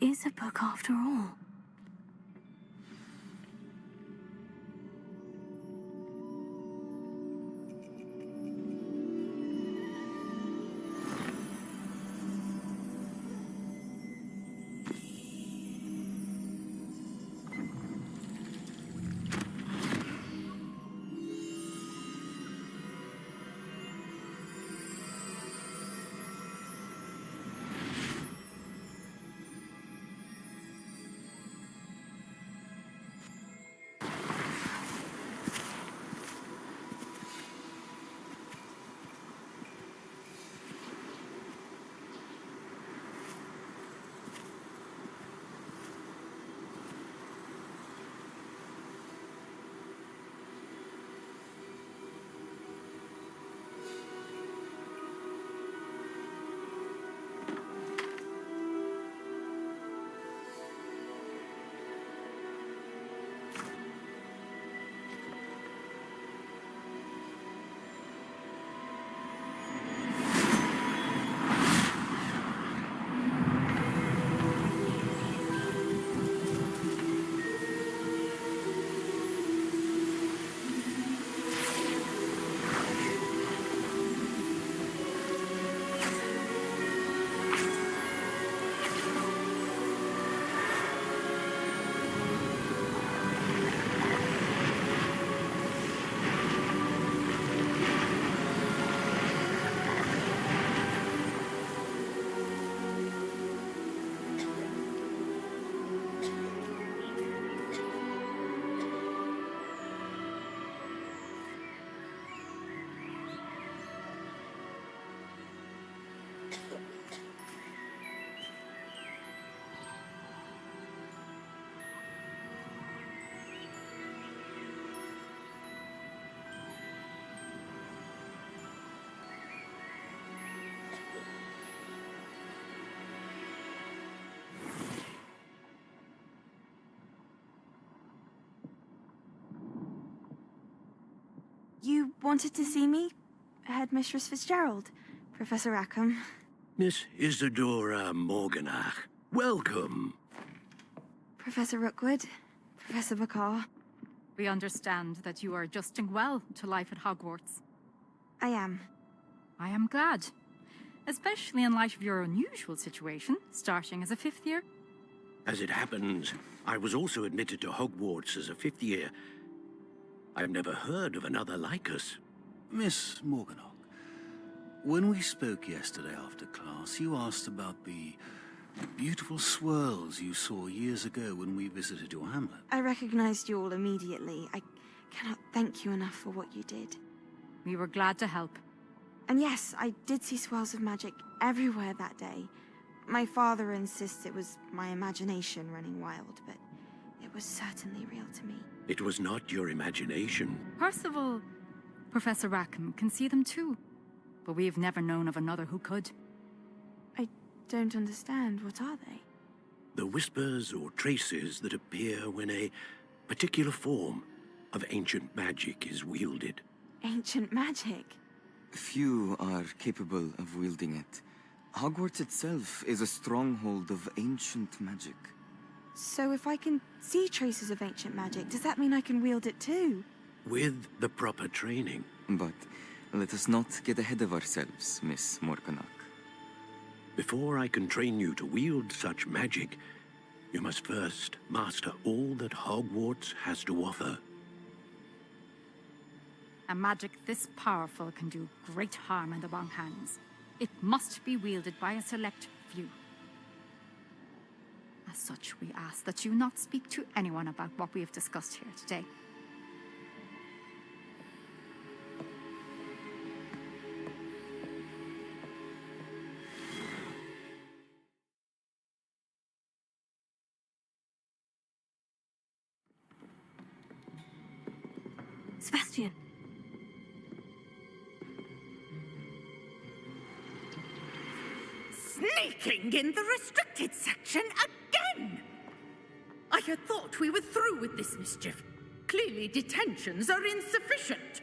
is a book after all. You wanted to see me? Headmistress Fitzgerald, Professor Rackham. Miss Isadora Morganach, welcome. Professor Rookwood, Professor Bakar. We understand that you are adjusting well to life at Hogwarts. I am. I am glad. Especially in light of your unusual situation, starting as a 5th year. As it happens, I was also admitted to Hogwarts as a 5th year. I've never heard of another like us. Miss Morganach, when we spoke yesterday after class, you asked about the beautiful swirls you saw years ago when we visited your hamlet. I recognized you all immediately. I cannot thank you enough for what you did. We were glad to help. And yes, I did see swirls of magic everywhere that day. My father insists it was my imagination running wild, but it was certainly real to me. It was not your imagination. Percival, Professor Rackham can see them too. But we have never known of another who could. I don't understand. What are they? The whispers or traces that appear when a particular form of ancient magic is wielded. Ancient magic? Few are capable of wielding it. Hogwarts itself is a stronghold of ancient magic. So if I can see traces of ancient magic, does that mean I can wield it too? With the proper training. But let us not get ahead of ourselves, Miss Morganach. Before I can train you to wield such magic, you must first master all that Hogwarts has to offer. A magic this powerful can do great harm in the wrong hands. It must be wielded by a select few. As such, we ask that you not speak to anyone about what we have discussed here today. Sebastian. Sneaking in the restricted section again! I had thought we were through with this mischief. Clearly detentions are insufficient.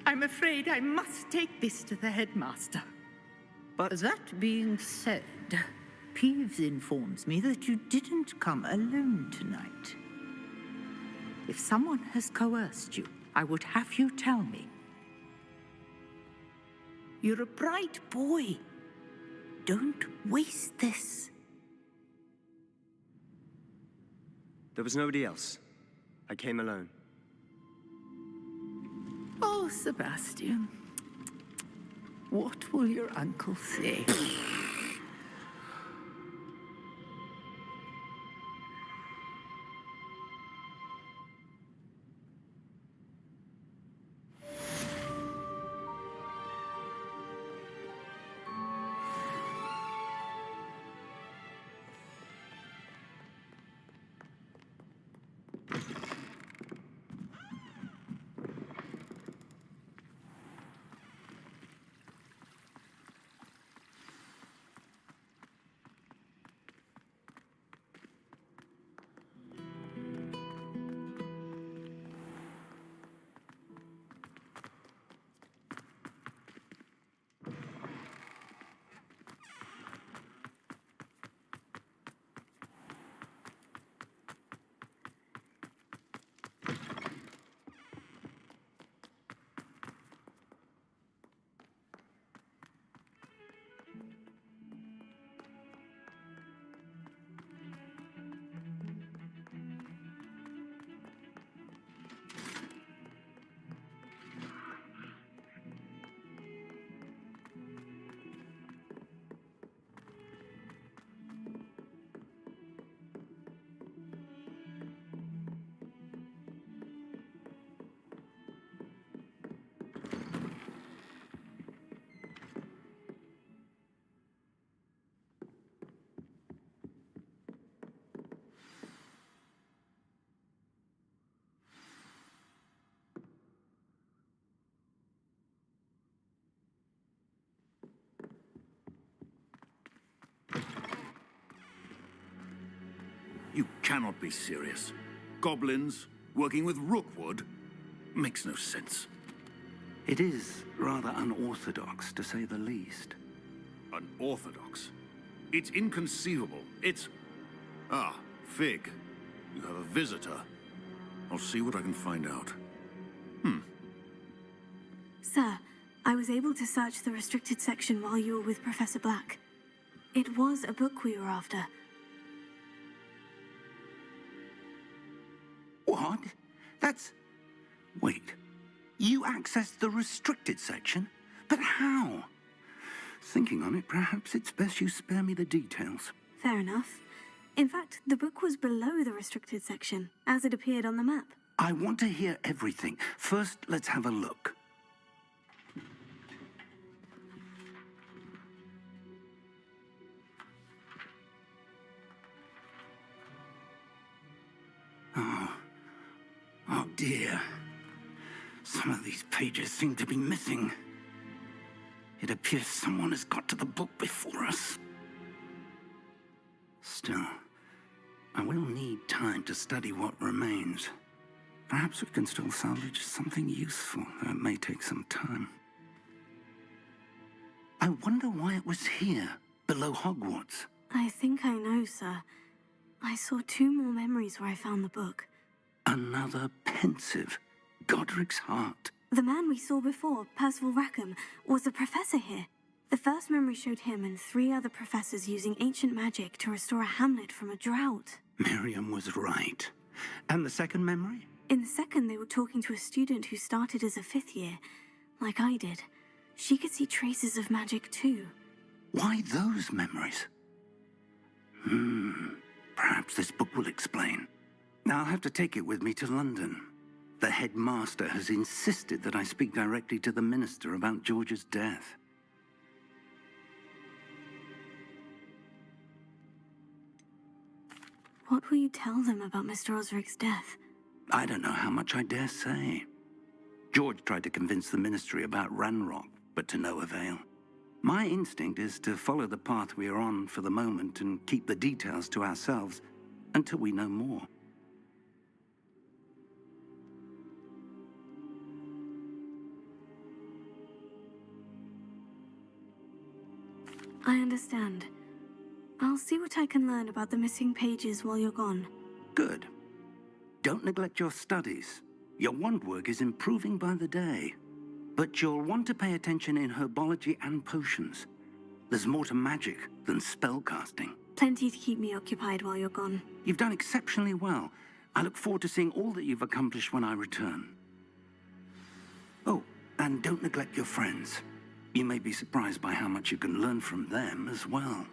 I'm afraid I must take this to the headmaster. But that being said, Peeves informs me that you didn't come alone tonight. If someone has coerced you, I would have you tell me. You're a bright boy. Don't waste this. There was nobody else. I came alone. Oh, Sebastian. What will your uncle say? You cannot be serious. Goblins working with Rookwood? Makes no sense. It is rather unorthodox, to say the least. Unorthodox? It's inconceivable. It's... Ah, Fig. You have a visitor. I'll see what I can find out. Sir, I was able to search the restricted section while you were with Professor Black. It was a book we were after. What? That's... Wait. You accessed the restricted section? But how? Thinking on it, perhaps it's best you spare me the details. Fair enough. In fact, the book was below the restricted section, as it appeared on the map. I want to hear everything. First, let's have a look. Oh dear. Some of these pages seem to be missing. It appears someone has got to the book before us. Still, I will need time to study what remains. Perhaps we can still salvage something useful, though it may take some time. I wonder why it was here, below Hogwarts. I think I know, sir. I saw 2 more memories where I found the book. Another pensive. Godric's heart. The man we saw before, Percival Rackham, was a professor here. The first memory showed him and 3 other professors using ancient magic to restore a hamlet from a drought. Miriam was right. And the second memory? In the second, they were talking to a student who started as a 5th year, like I did. She could see traces of magic too. Why those memories? Perhaps this book will explain. Now I'll have to take it with me to London. The headmaster has insisted that I speak directly to the minister about George's death. What will you tell them about Mr. Osric's death? I don't know how much I dare say. George tried to convince the ministry about Ranrock, but to no avail. My instinct is to follow the path we are on for the moment and keep the details to ourselves until we know more. I understand. I'll see what I can learn about the missing pages while you're gone. Good. Don't neglect your studies. Your wand work is improving by the day. But you'll want to pay attention in herbology and potions. There's more to magic than spellcasting. Plenty to keep me occupied while you're gone. You've done exceptionally well. I look forward to seeing all that you've accomplished when I return. Oh, and don't neglect your friends. You may be surprised by how much you can learn from them as well.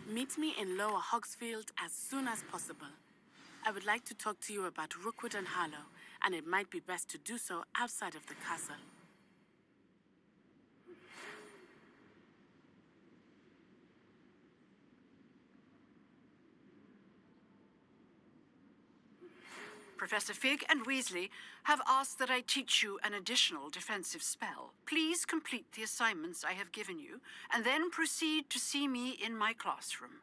Meet me in Lower Hogsfield as soon as possible. I would like to talk to you about Rookwood and Harlow, and it might be best to do so outside of the castle. Professor Fig and Weasley have asked that I teach you an additional defensive spell. Please complete the assignments I have given you, and then proceed to see me in my classroom.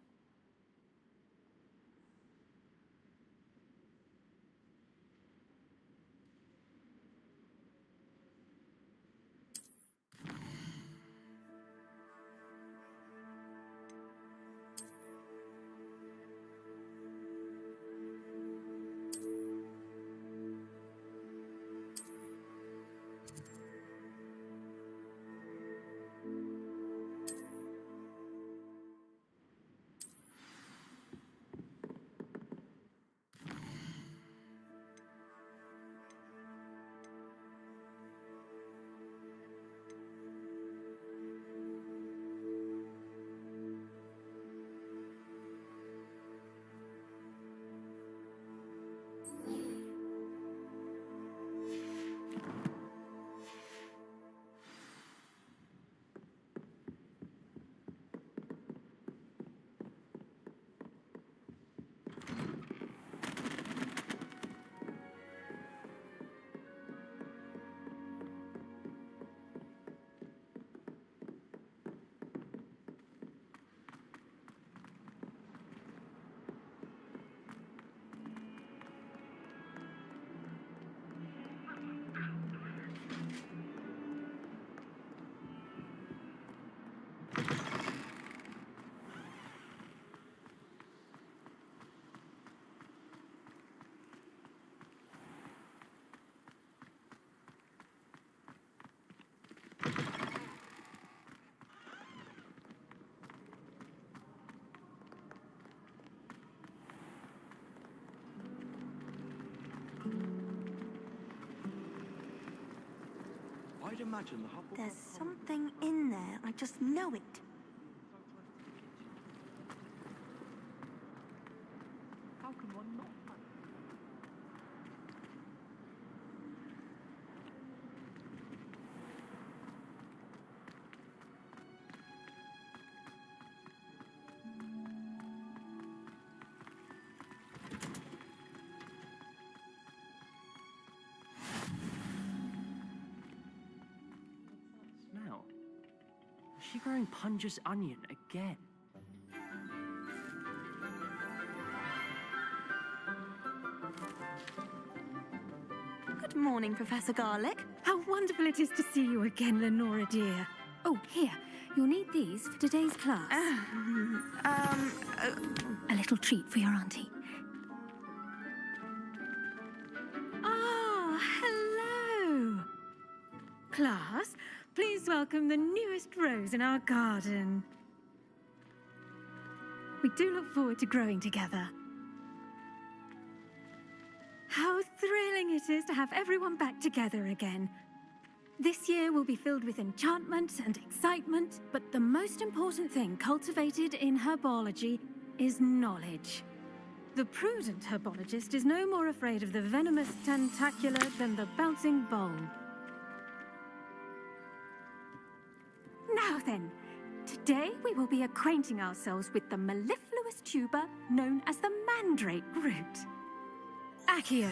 I'd imagine the Hufflepuff... There's something in there. I just know it. How can one not? Smell? Is she growing Punja's onion again? Good morning, Professor Garlick. How wonderful it is to see you again, Lenora dear. Oh, here. You'll need these for today's class. A little treat for your auntie. Ah, hello. Class, please welcome the newest rose in our garden. We do look forward to growing together. How thrilling it is to have everyone back together again. This year will be filled with enchantment and excitement, but the most important thing cultivated in herbology is knowledge. The prudent herbologist is no more afraid of the venomous tentacula than the bouncing bulb. Now then, today we will be acquainting ourselves with the mellifluous tuber known as the mandrake root. Accio.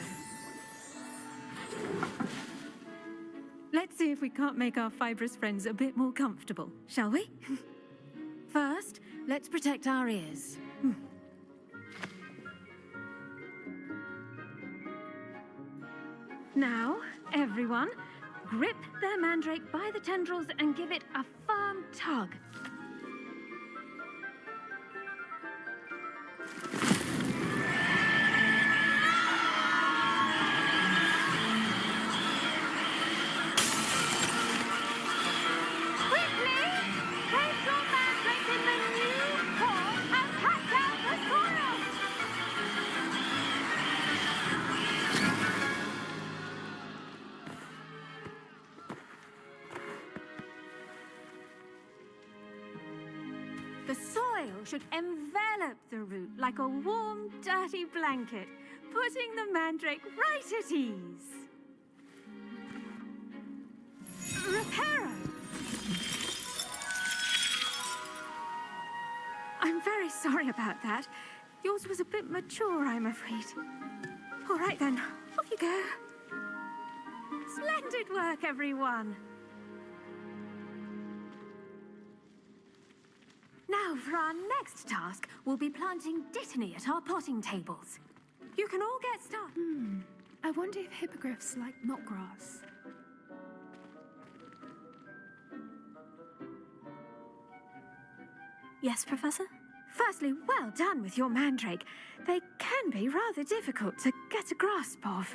Let's see if we can't make our fibrous friends a bit more comfortable, shall we? First, let's protect our ears. Now, everyone, grip their mandrake by the tendrils and give it a firm tug. The soil should envelop the root like a warm, dirty blanket, putting the mandrake right at ease. Reparo! I'm very sorry about that. Yours was a bit mature, I'm afraid. All right then, off you go. Splendid work, everyone. Now, for our next task, we'll be planting dittany at our potting tables. You can all get started. I wonder if hippogriffs like knotgrass. Yes, Professor? Firstly, well done with your mandrake. They can be rather difficult to get a grasp of.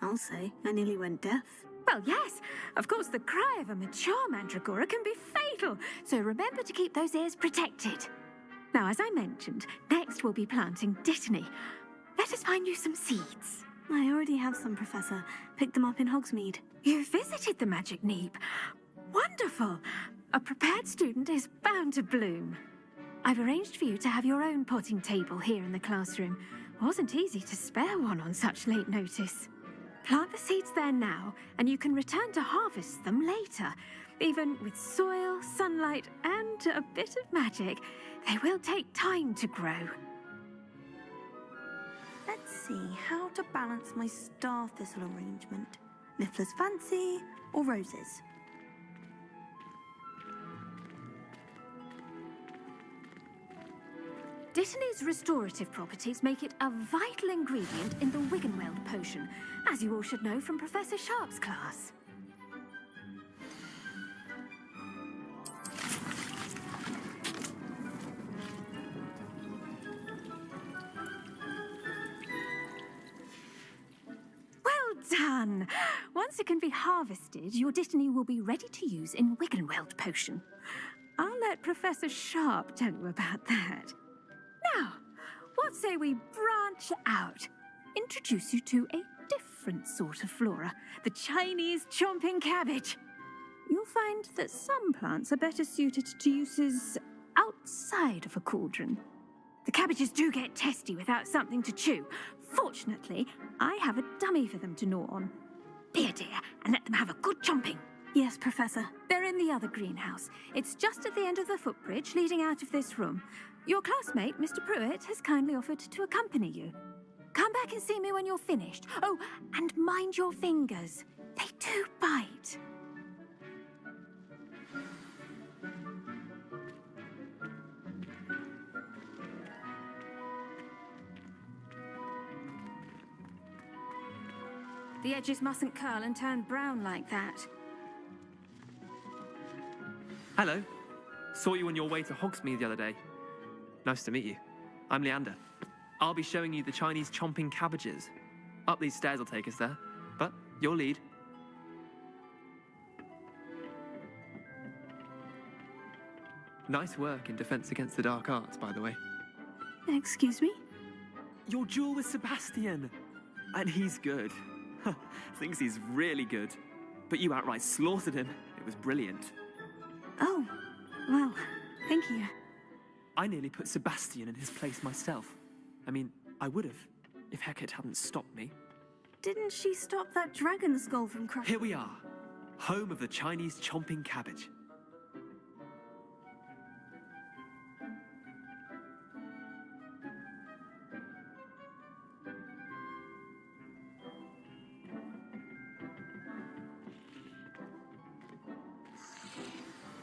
I'll say, I nearly went deaf. Well, yes. Of course, the cry of a mature mandragora can be fatal, so remember to keep those ears protected. Now, as I mentioned, next we'll be planting dittany. Let us find you some seeds. I already have some, Professor. Picked them up in Hogsmeade. You visited the Magic Neep. Wonderful. A prepared student is bound to bloom. I've arranged for you to have your own potting table here in the classroom. Wasn't easy to spare one on such late notice. Plant the seeds there now, and you can return to harvest them later. Even with soil, sunlight, and a bit of magic, they will take time to grow. Let's see how to balance my star thistle arrangement. Niffler's fancy or roses? Dittany's restorative properties make it a vital ingredient in the Wiggenweld potion, as you all should know from Professor Sharp's class. Well done! Once it can be harvested, your dittany will be ready to use in Wiggenweld potion. I'll let Professor Sharp tell you about that. Now, what say we branch out? introduce you to a different sort of flora, the Chinese chomping cabbage. You'll find that some plants are better suited to uses outside of a cauldron. The cabbages do get testy without something to chew. Fortunately, I have a dummy for them to gnaw on. Be a dear and let them have a good chomping. Yes, Professor. They're in the other greenhouse. It's just at the end of the footbridge leading out of this room. Your classmate, Mr. Pruitt, has kindly offered to accompany you. Come back and see me when you're finished. Oh, and mind your fingers. They do bite. The edges mustn't curl and turn brown like that. Hello. Saw you on your way to Hogsmeade the other day. Nice to meet you. I'm Leander. I'll be showing you the Chinese chomping cabbages. Up these stairs will take us there, but you'll lead. Nice work in Defense Against the Dark Arts, by the way. Excuse me? Your duel with Sebastian! And he's good. Thinks he's really good. But you outright slaughtered him. It was brilliant. Oh, well, thank you. I nearly put Sebastian in his place myself. I mean, I would have, if Hecate hadn't stopped me. Didn't she stop that dragon skull from crushing? Here we are, home of the Chinese chomping cabbage.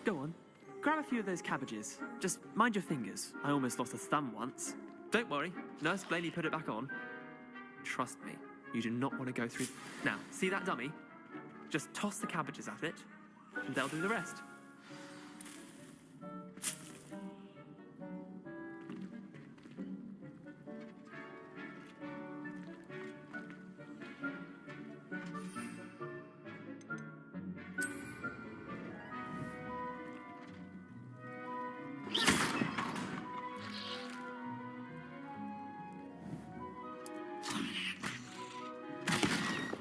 Go on, grab a few of those cabbages. Just mind your fingers. I almost lost a thumb once. Don't worry, Nurse Blaney put it back on. Trust me, you do not want to go through... Now, see that dummy? Just toss the cabbages at it, and they'll do the rest.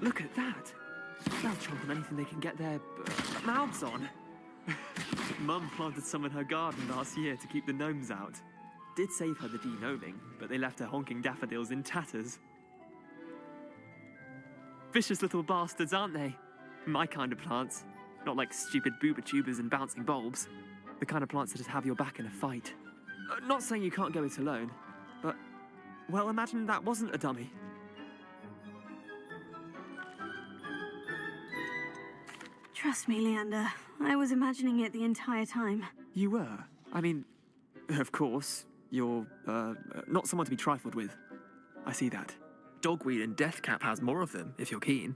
Look at that! They'll chomp on anything they can get their mouths on. Mum planted some in her garden last year to keep the gnomes out. Did save her the de-gnoming, but they left her honking daffodils in tatters. Vicious little bastards, aren't they? My kind of plants. Not like stupid booba tubers and bouncing bulbs. The kind of plants that just have your back in a fight. Not saying you can't go it alone, but, well, imagine that wasn't a dummy. Trust me, Leander. I was imagining it the entire time. You were? I mean, of course, you're, not someone to be trifled with. I see that. Dogweed and deathcap has more of them, if you're keen.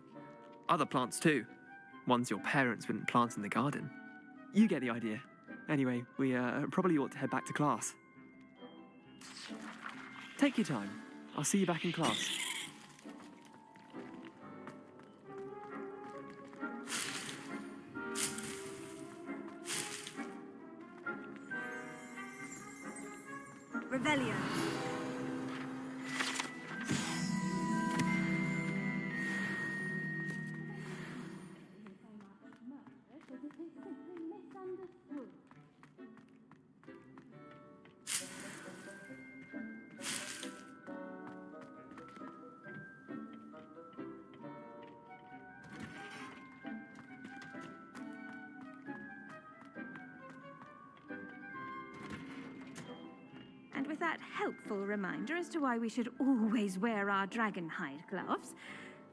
Other plants, too. Ones your parents wouldn't plant in the garden. You get the idea. Anyway, we, probably ought to head back to class. Take your time. I'll see you back in class. Revelio. And with that helpful reminder as to why we should always wear our dragon hide gloves,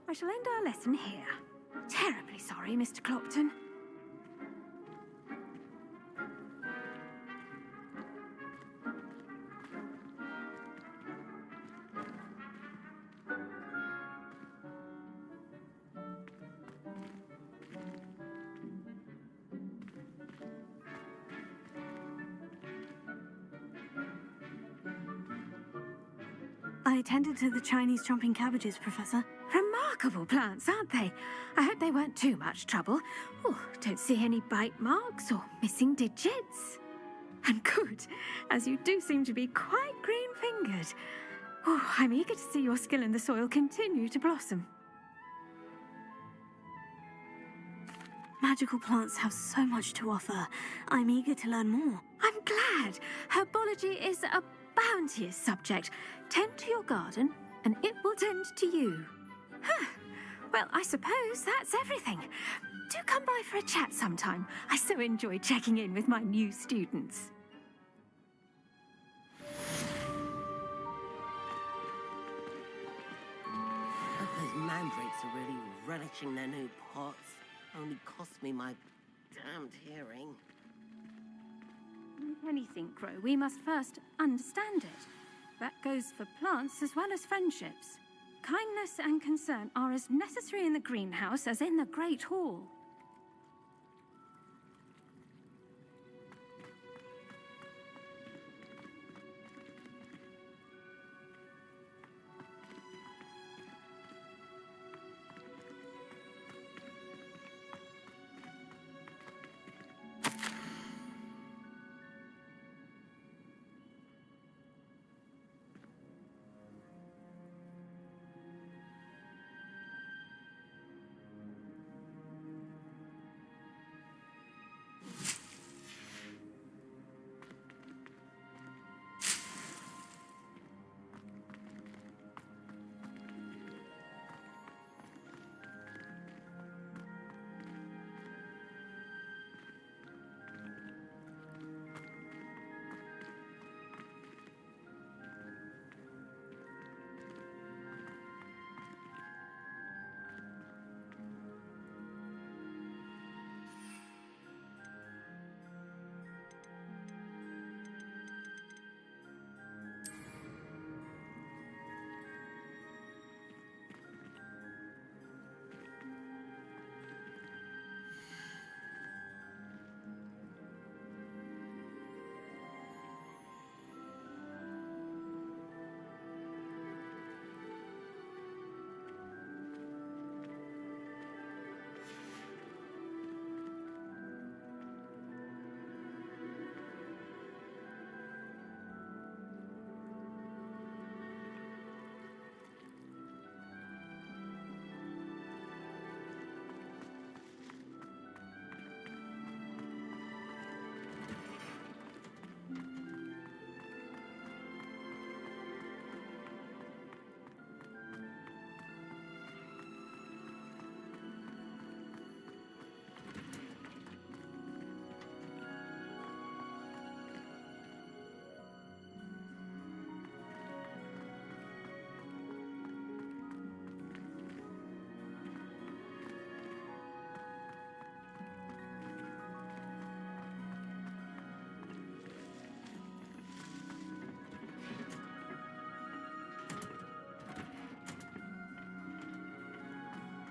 I shall end our lesson here. Terribly sorry, Mr. Clopton. I attended to the Chinese chomping cabbages, Professor. Remarkable plants, aren't they? I hope they weren't too much trouble. Oh, don't see any bite marks or missing digits. And good, as you do seem to be quite green-fingered. Oh, I'm eager to see your skill in the soil continue to blossom. Magical plants have so much to offer. I'm eager to learn more. I'm glad. Herbology is a bounteous subject. Tend to your garden, and it will tend to you. Huh. Well, I suppose that's everything. Do come by for a chat sometime. I so enjoy checking in with my new students. Hope those mandrakes are really relishing their new pots. Only cost me my damned hearing. To make anything grow, we must first understand it. That goes for plants as well as friendships. Kindness and concern are as necessary in the greenhouse as in the Great Hall.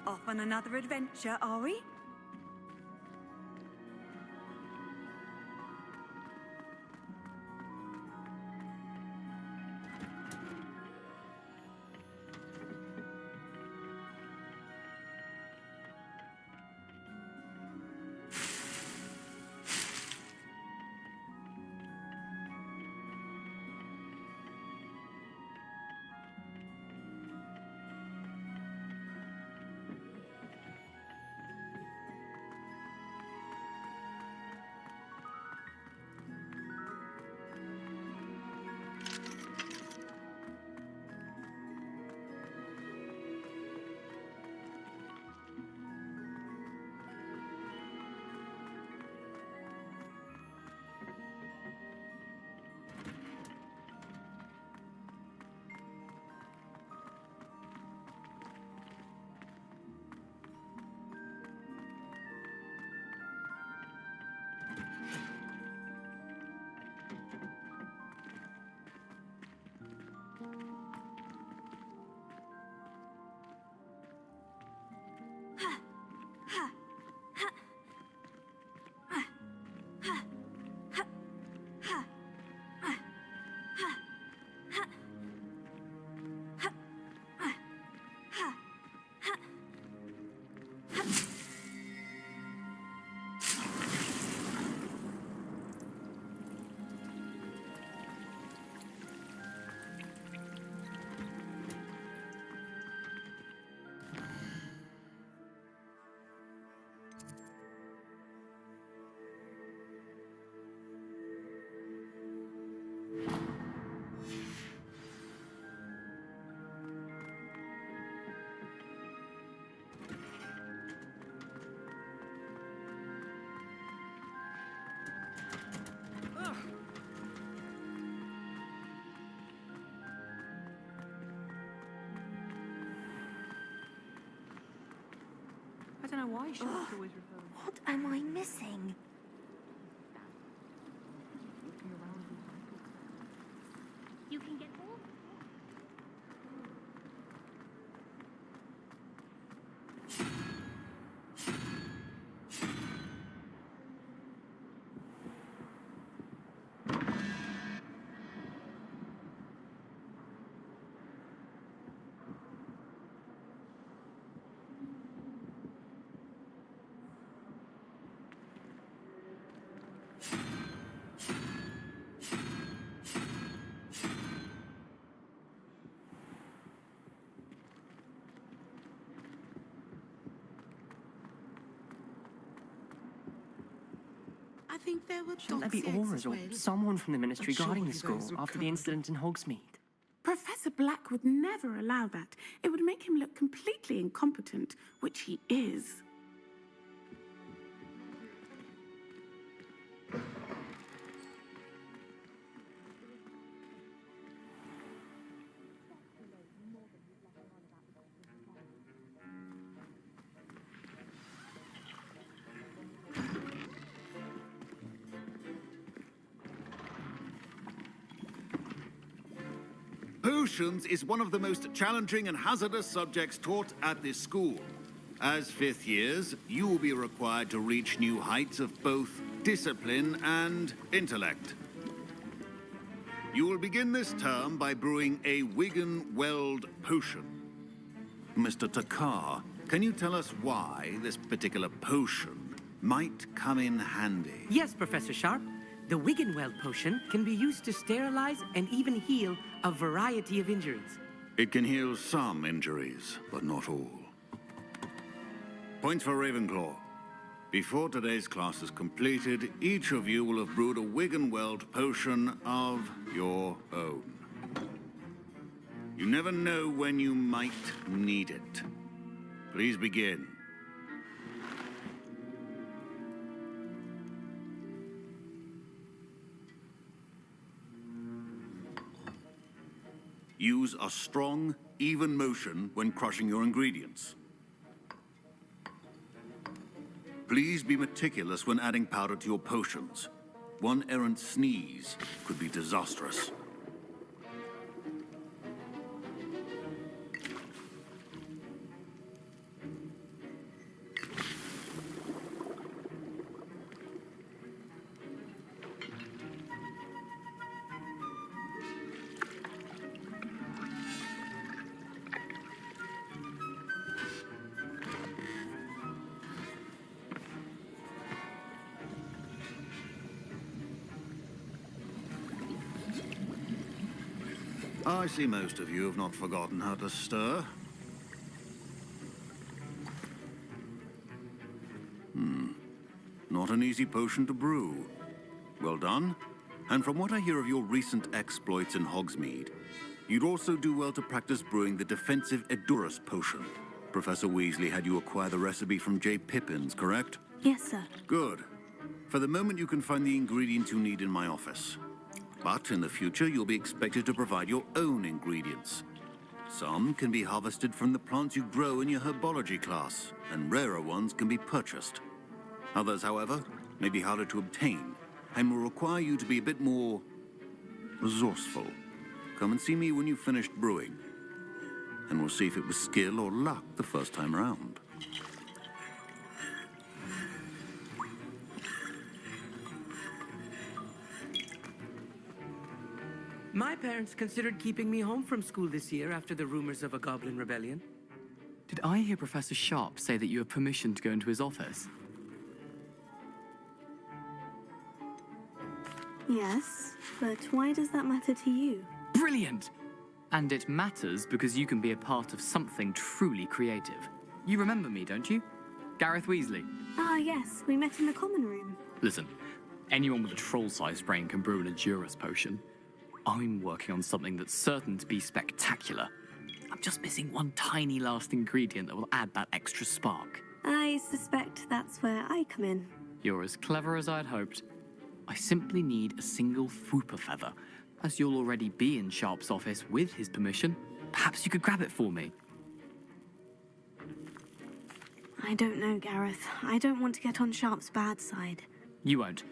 Off on another adventure, are we? don't know why Sharp's always referring. What am I missing? You can get all. I think there were Shouldn't there be dog auras or someone from the ministry guarding the school after the incident in Hogsmeade? Professor Black would never allow that. It would make him look completely incompetent, which he is. Potions is one of the most challenging and hazardous subjects taught at this school. As fifth years, you will be required to reach new heights of both discipline and intellect. You will begin this term by brewing a Wigan-Weld potion. Mr. Takar, can you tell us why this particular potion might come in handy? Yes, Professor Sharp. The Wigan-Weld potion can be used to sterilize and even heal a variety of injuries. It can heal some injuries, but not all. Points for Ravenclaw. Before today's class is completed, each of you will have brewed a Wigan-Weld potion of your own. You never know when you might need it. Please begin. Use a strong, even motion when crushing your ingredients. Please be meticulous when adding powder to your potions. One errant sneeze could be disastrous. I see most of you have not forgotten how to stir. Not an easy potion to brew. Well done. And from what I hear of your recent exploits in Hogsmeade, you'd also do well to practice brewing the defensive Edurus potion. Professor Weasley had you acquire the recipe from J. Pippins, correct? Yes, sir. Good. For the moment, you can find the ingredients you need in my office. But in the future, you'll be expected to provide your own ingredients. Some can be harvested from the plants you grow in your herbology class, and rarer ones can be purchased. Others, however, may be harder to obtain, and will require you to be a bit more resourceful. Come and see me when you've finished brewing, and we'll see if it was skill or luck the first time around. My parents considered keeping me home from school this year after the rumors of a goblin rebellion. Did I hear Professor Sharp say that you have permission to go into his office? Yes, but why does that matter to you? Brilliant! And it matters because you can be a part of something truly creative. You remember me, don't you? Gareth Weasley. Ah, yes, we met in the common room. Listen, anyone with a troll-sized brain can brew an Edurus potion. I'm working on something that's certain to be spectacular. I'm just missing one tiny last ingredient that will add that extra spark. I suspect that's where I come in. You're as clever as I'd hoped. I simply need a single Fwooper feather. As you'll already be in Sharp's office with his permission, perhaps you could grab it for me. I don't know, Gareth. I don't want to get on Sharp's bad side. You won't.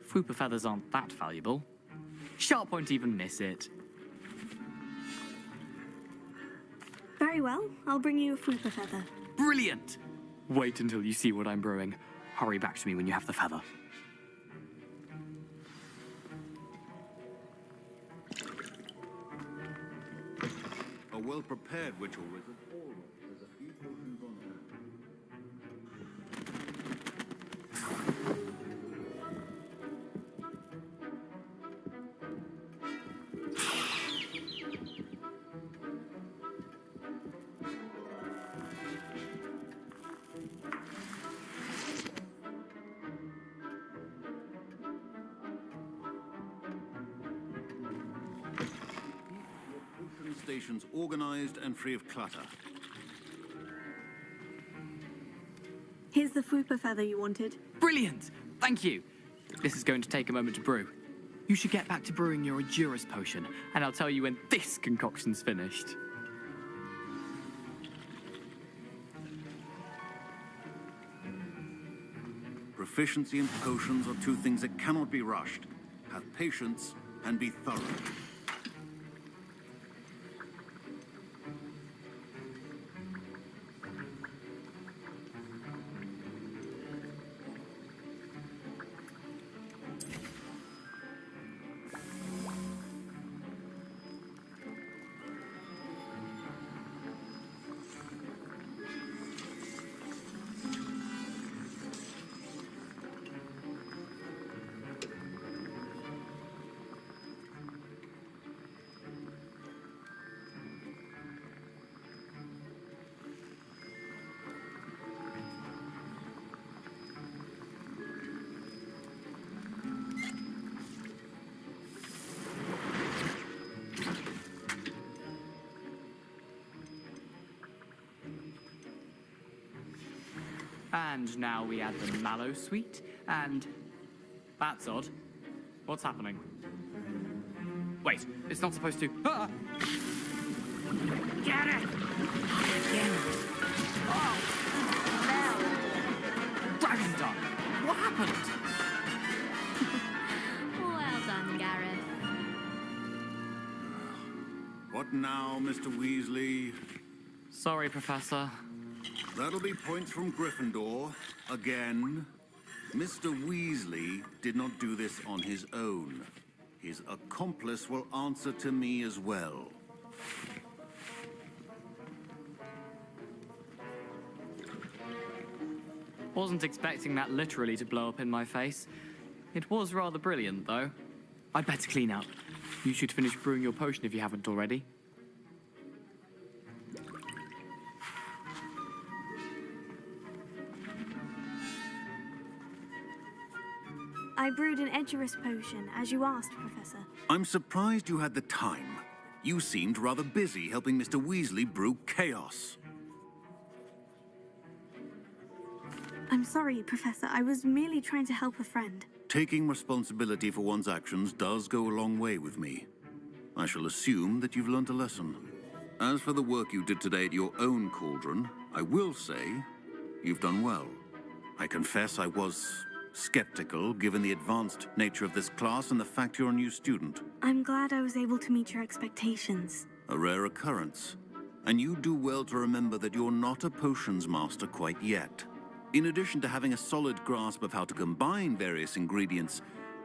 Fwooper feathers aren't that valuable. Sharp won't even miss it. Very well, I'll bring you a Fwooper feather. Brilliant! Wait until you see what I'm brewing. Hurry back to me when you have the feather. A well-prepared witch or wizard always has a few potions on hand. Stations organized and free of clutter. Here's the Fwooper feather you wanted. Brilliant! Thank you. This is going to take a moment to brew. You should get back to brewing your Edurus potion, and I'll tell you when this concoction's finished. Proficiency in potions are two things that cannot be rushed. Have patience and be thorough. And now we add the mallow sweet, and... That's odd. What's happening? Wait, it's not supposed to... Ah! Get it! Oh! No! Dragon done! What happened? Well done, Gareth. What now, Mr. Weasley? Sorry, Professor. That'll be points from Gryffindor. Again. Mr. Weasley did not do this on his own. His accomplice will answer to me as well. Wasn't expecting that literally to blow up in my face. It was rather brilliant, though. I'd better clean up. You should finish brewing your potion if you haven't already. I brewed an Edurus potion, as you asked, Professor. I'm surprised you had the time. You seemed rather busy helping Mr. Weasley brew chaos. I'm sorry, Professor. I was merely trying to help a friend. Taking responsibility for one's actions does go a long way with me. I shall assume that you've learnt a lesson. As for the work you did today at your own cauldron, I will say you've done well. I confess I was skeptical, given the advanced nature of this class and the fact you're a new student. I'm glad I was able to meet your expectations. A rare occurrence. And you do well to remember that you're not a potions master quite yet. In addition to having a solid grasp of how to combine various ingredients,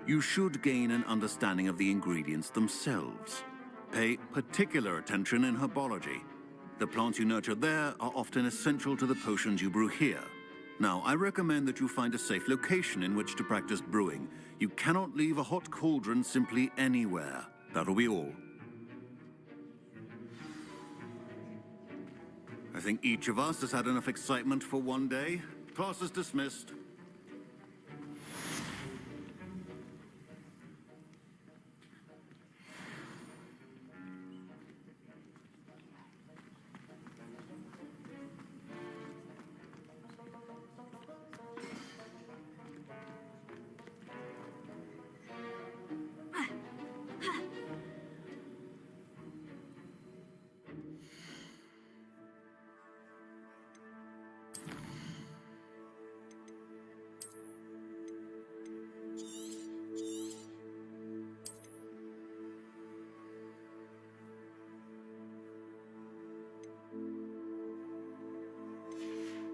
you should gain an understanding of the ingredients themselves. Pay particular attention in herbology. The plants you nurture there are often essential to the potions you brew here. Now, I recommend that you find a safe location in which to practice brewing. You cannot leave a hot cauldron simply anywhere. That'll be all. I think each of us has had enough excitement for one day. Class is dismissed.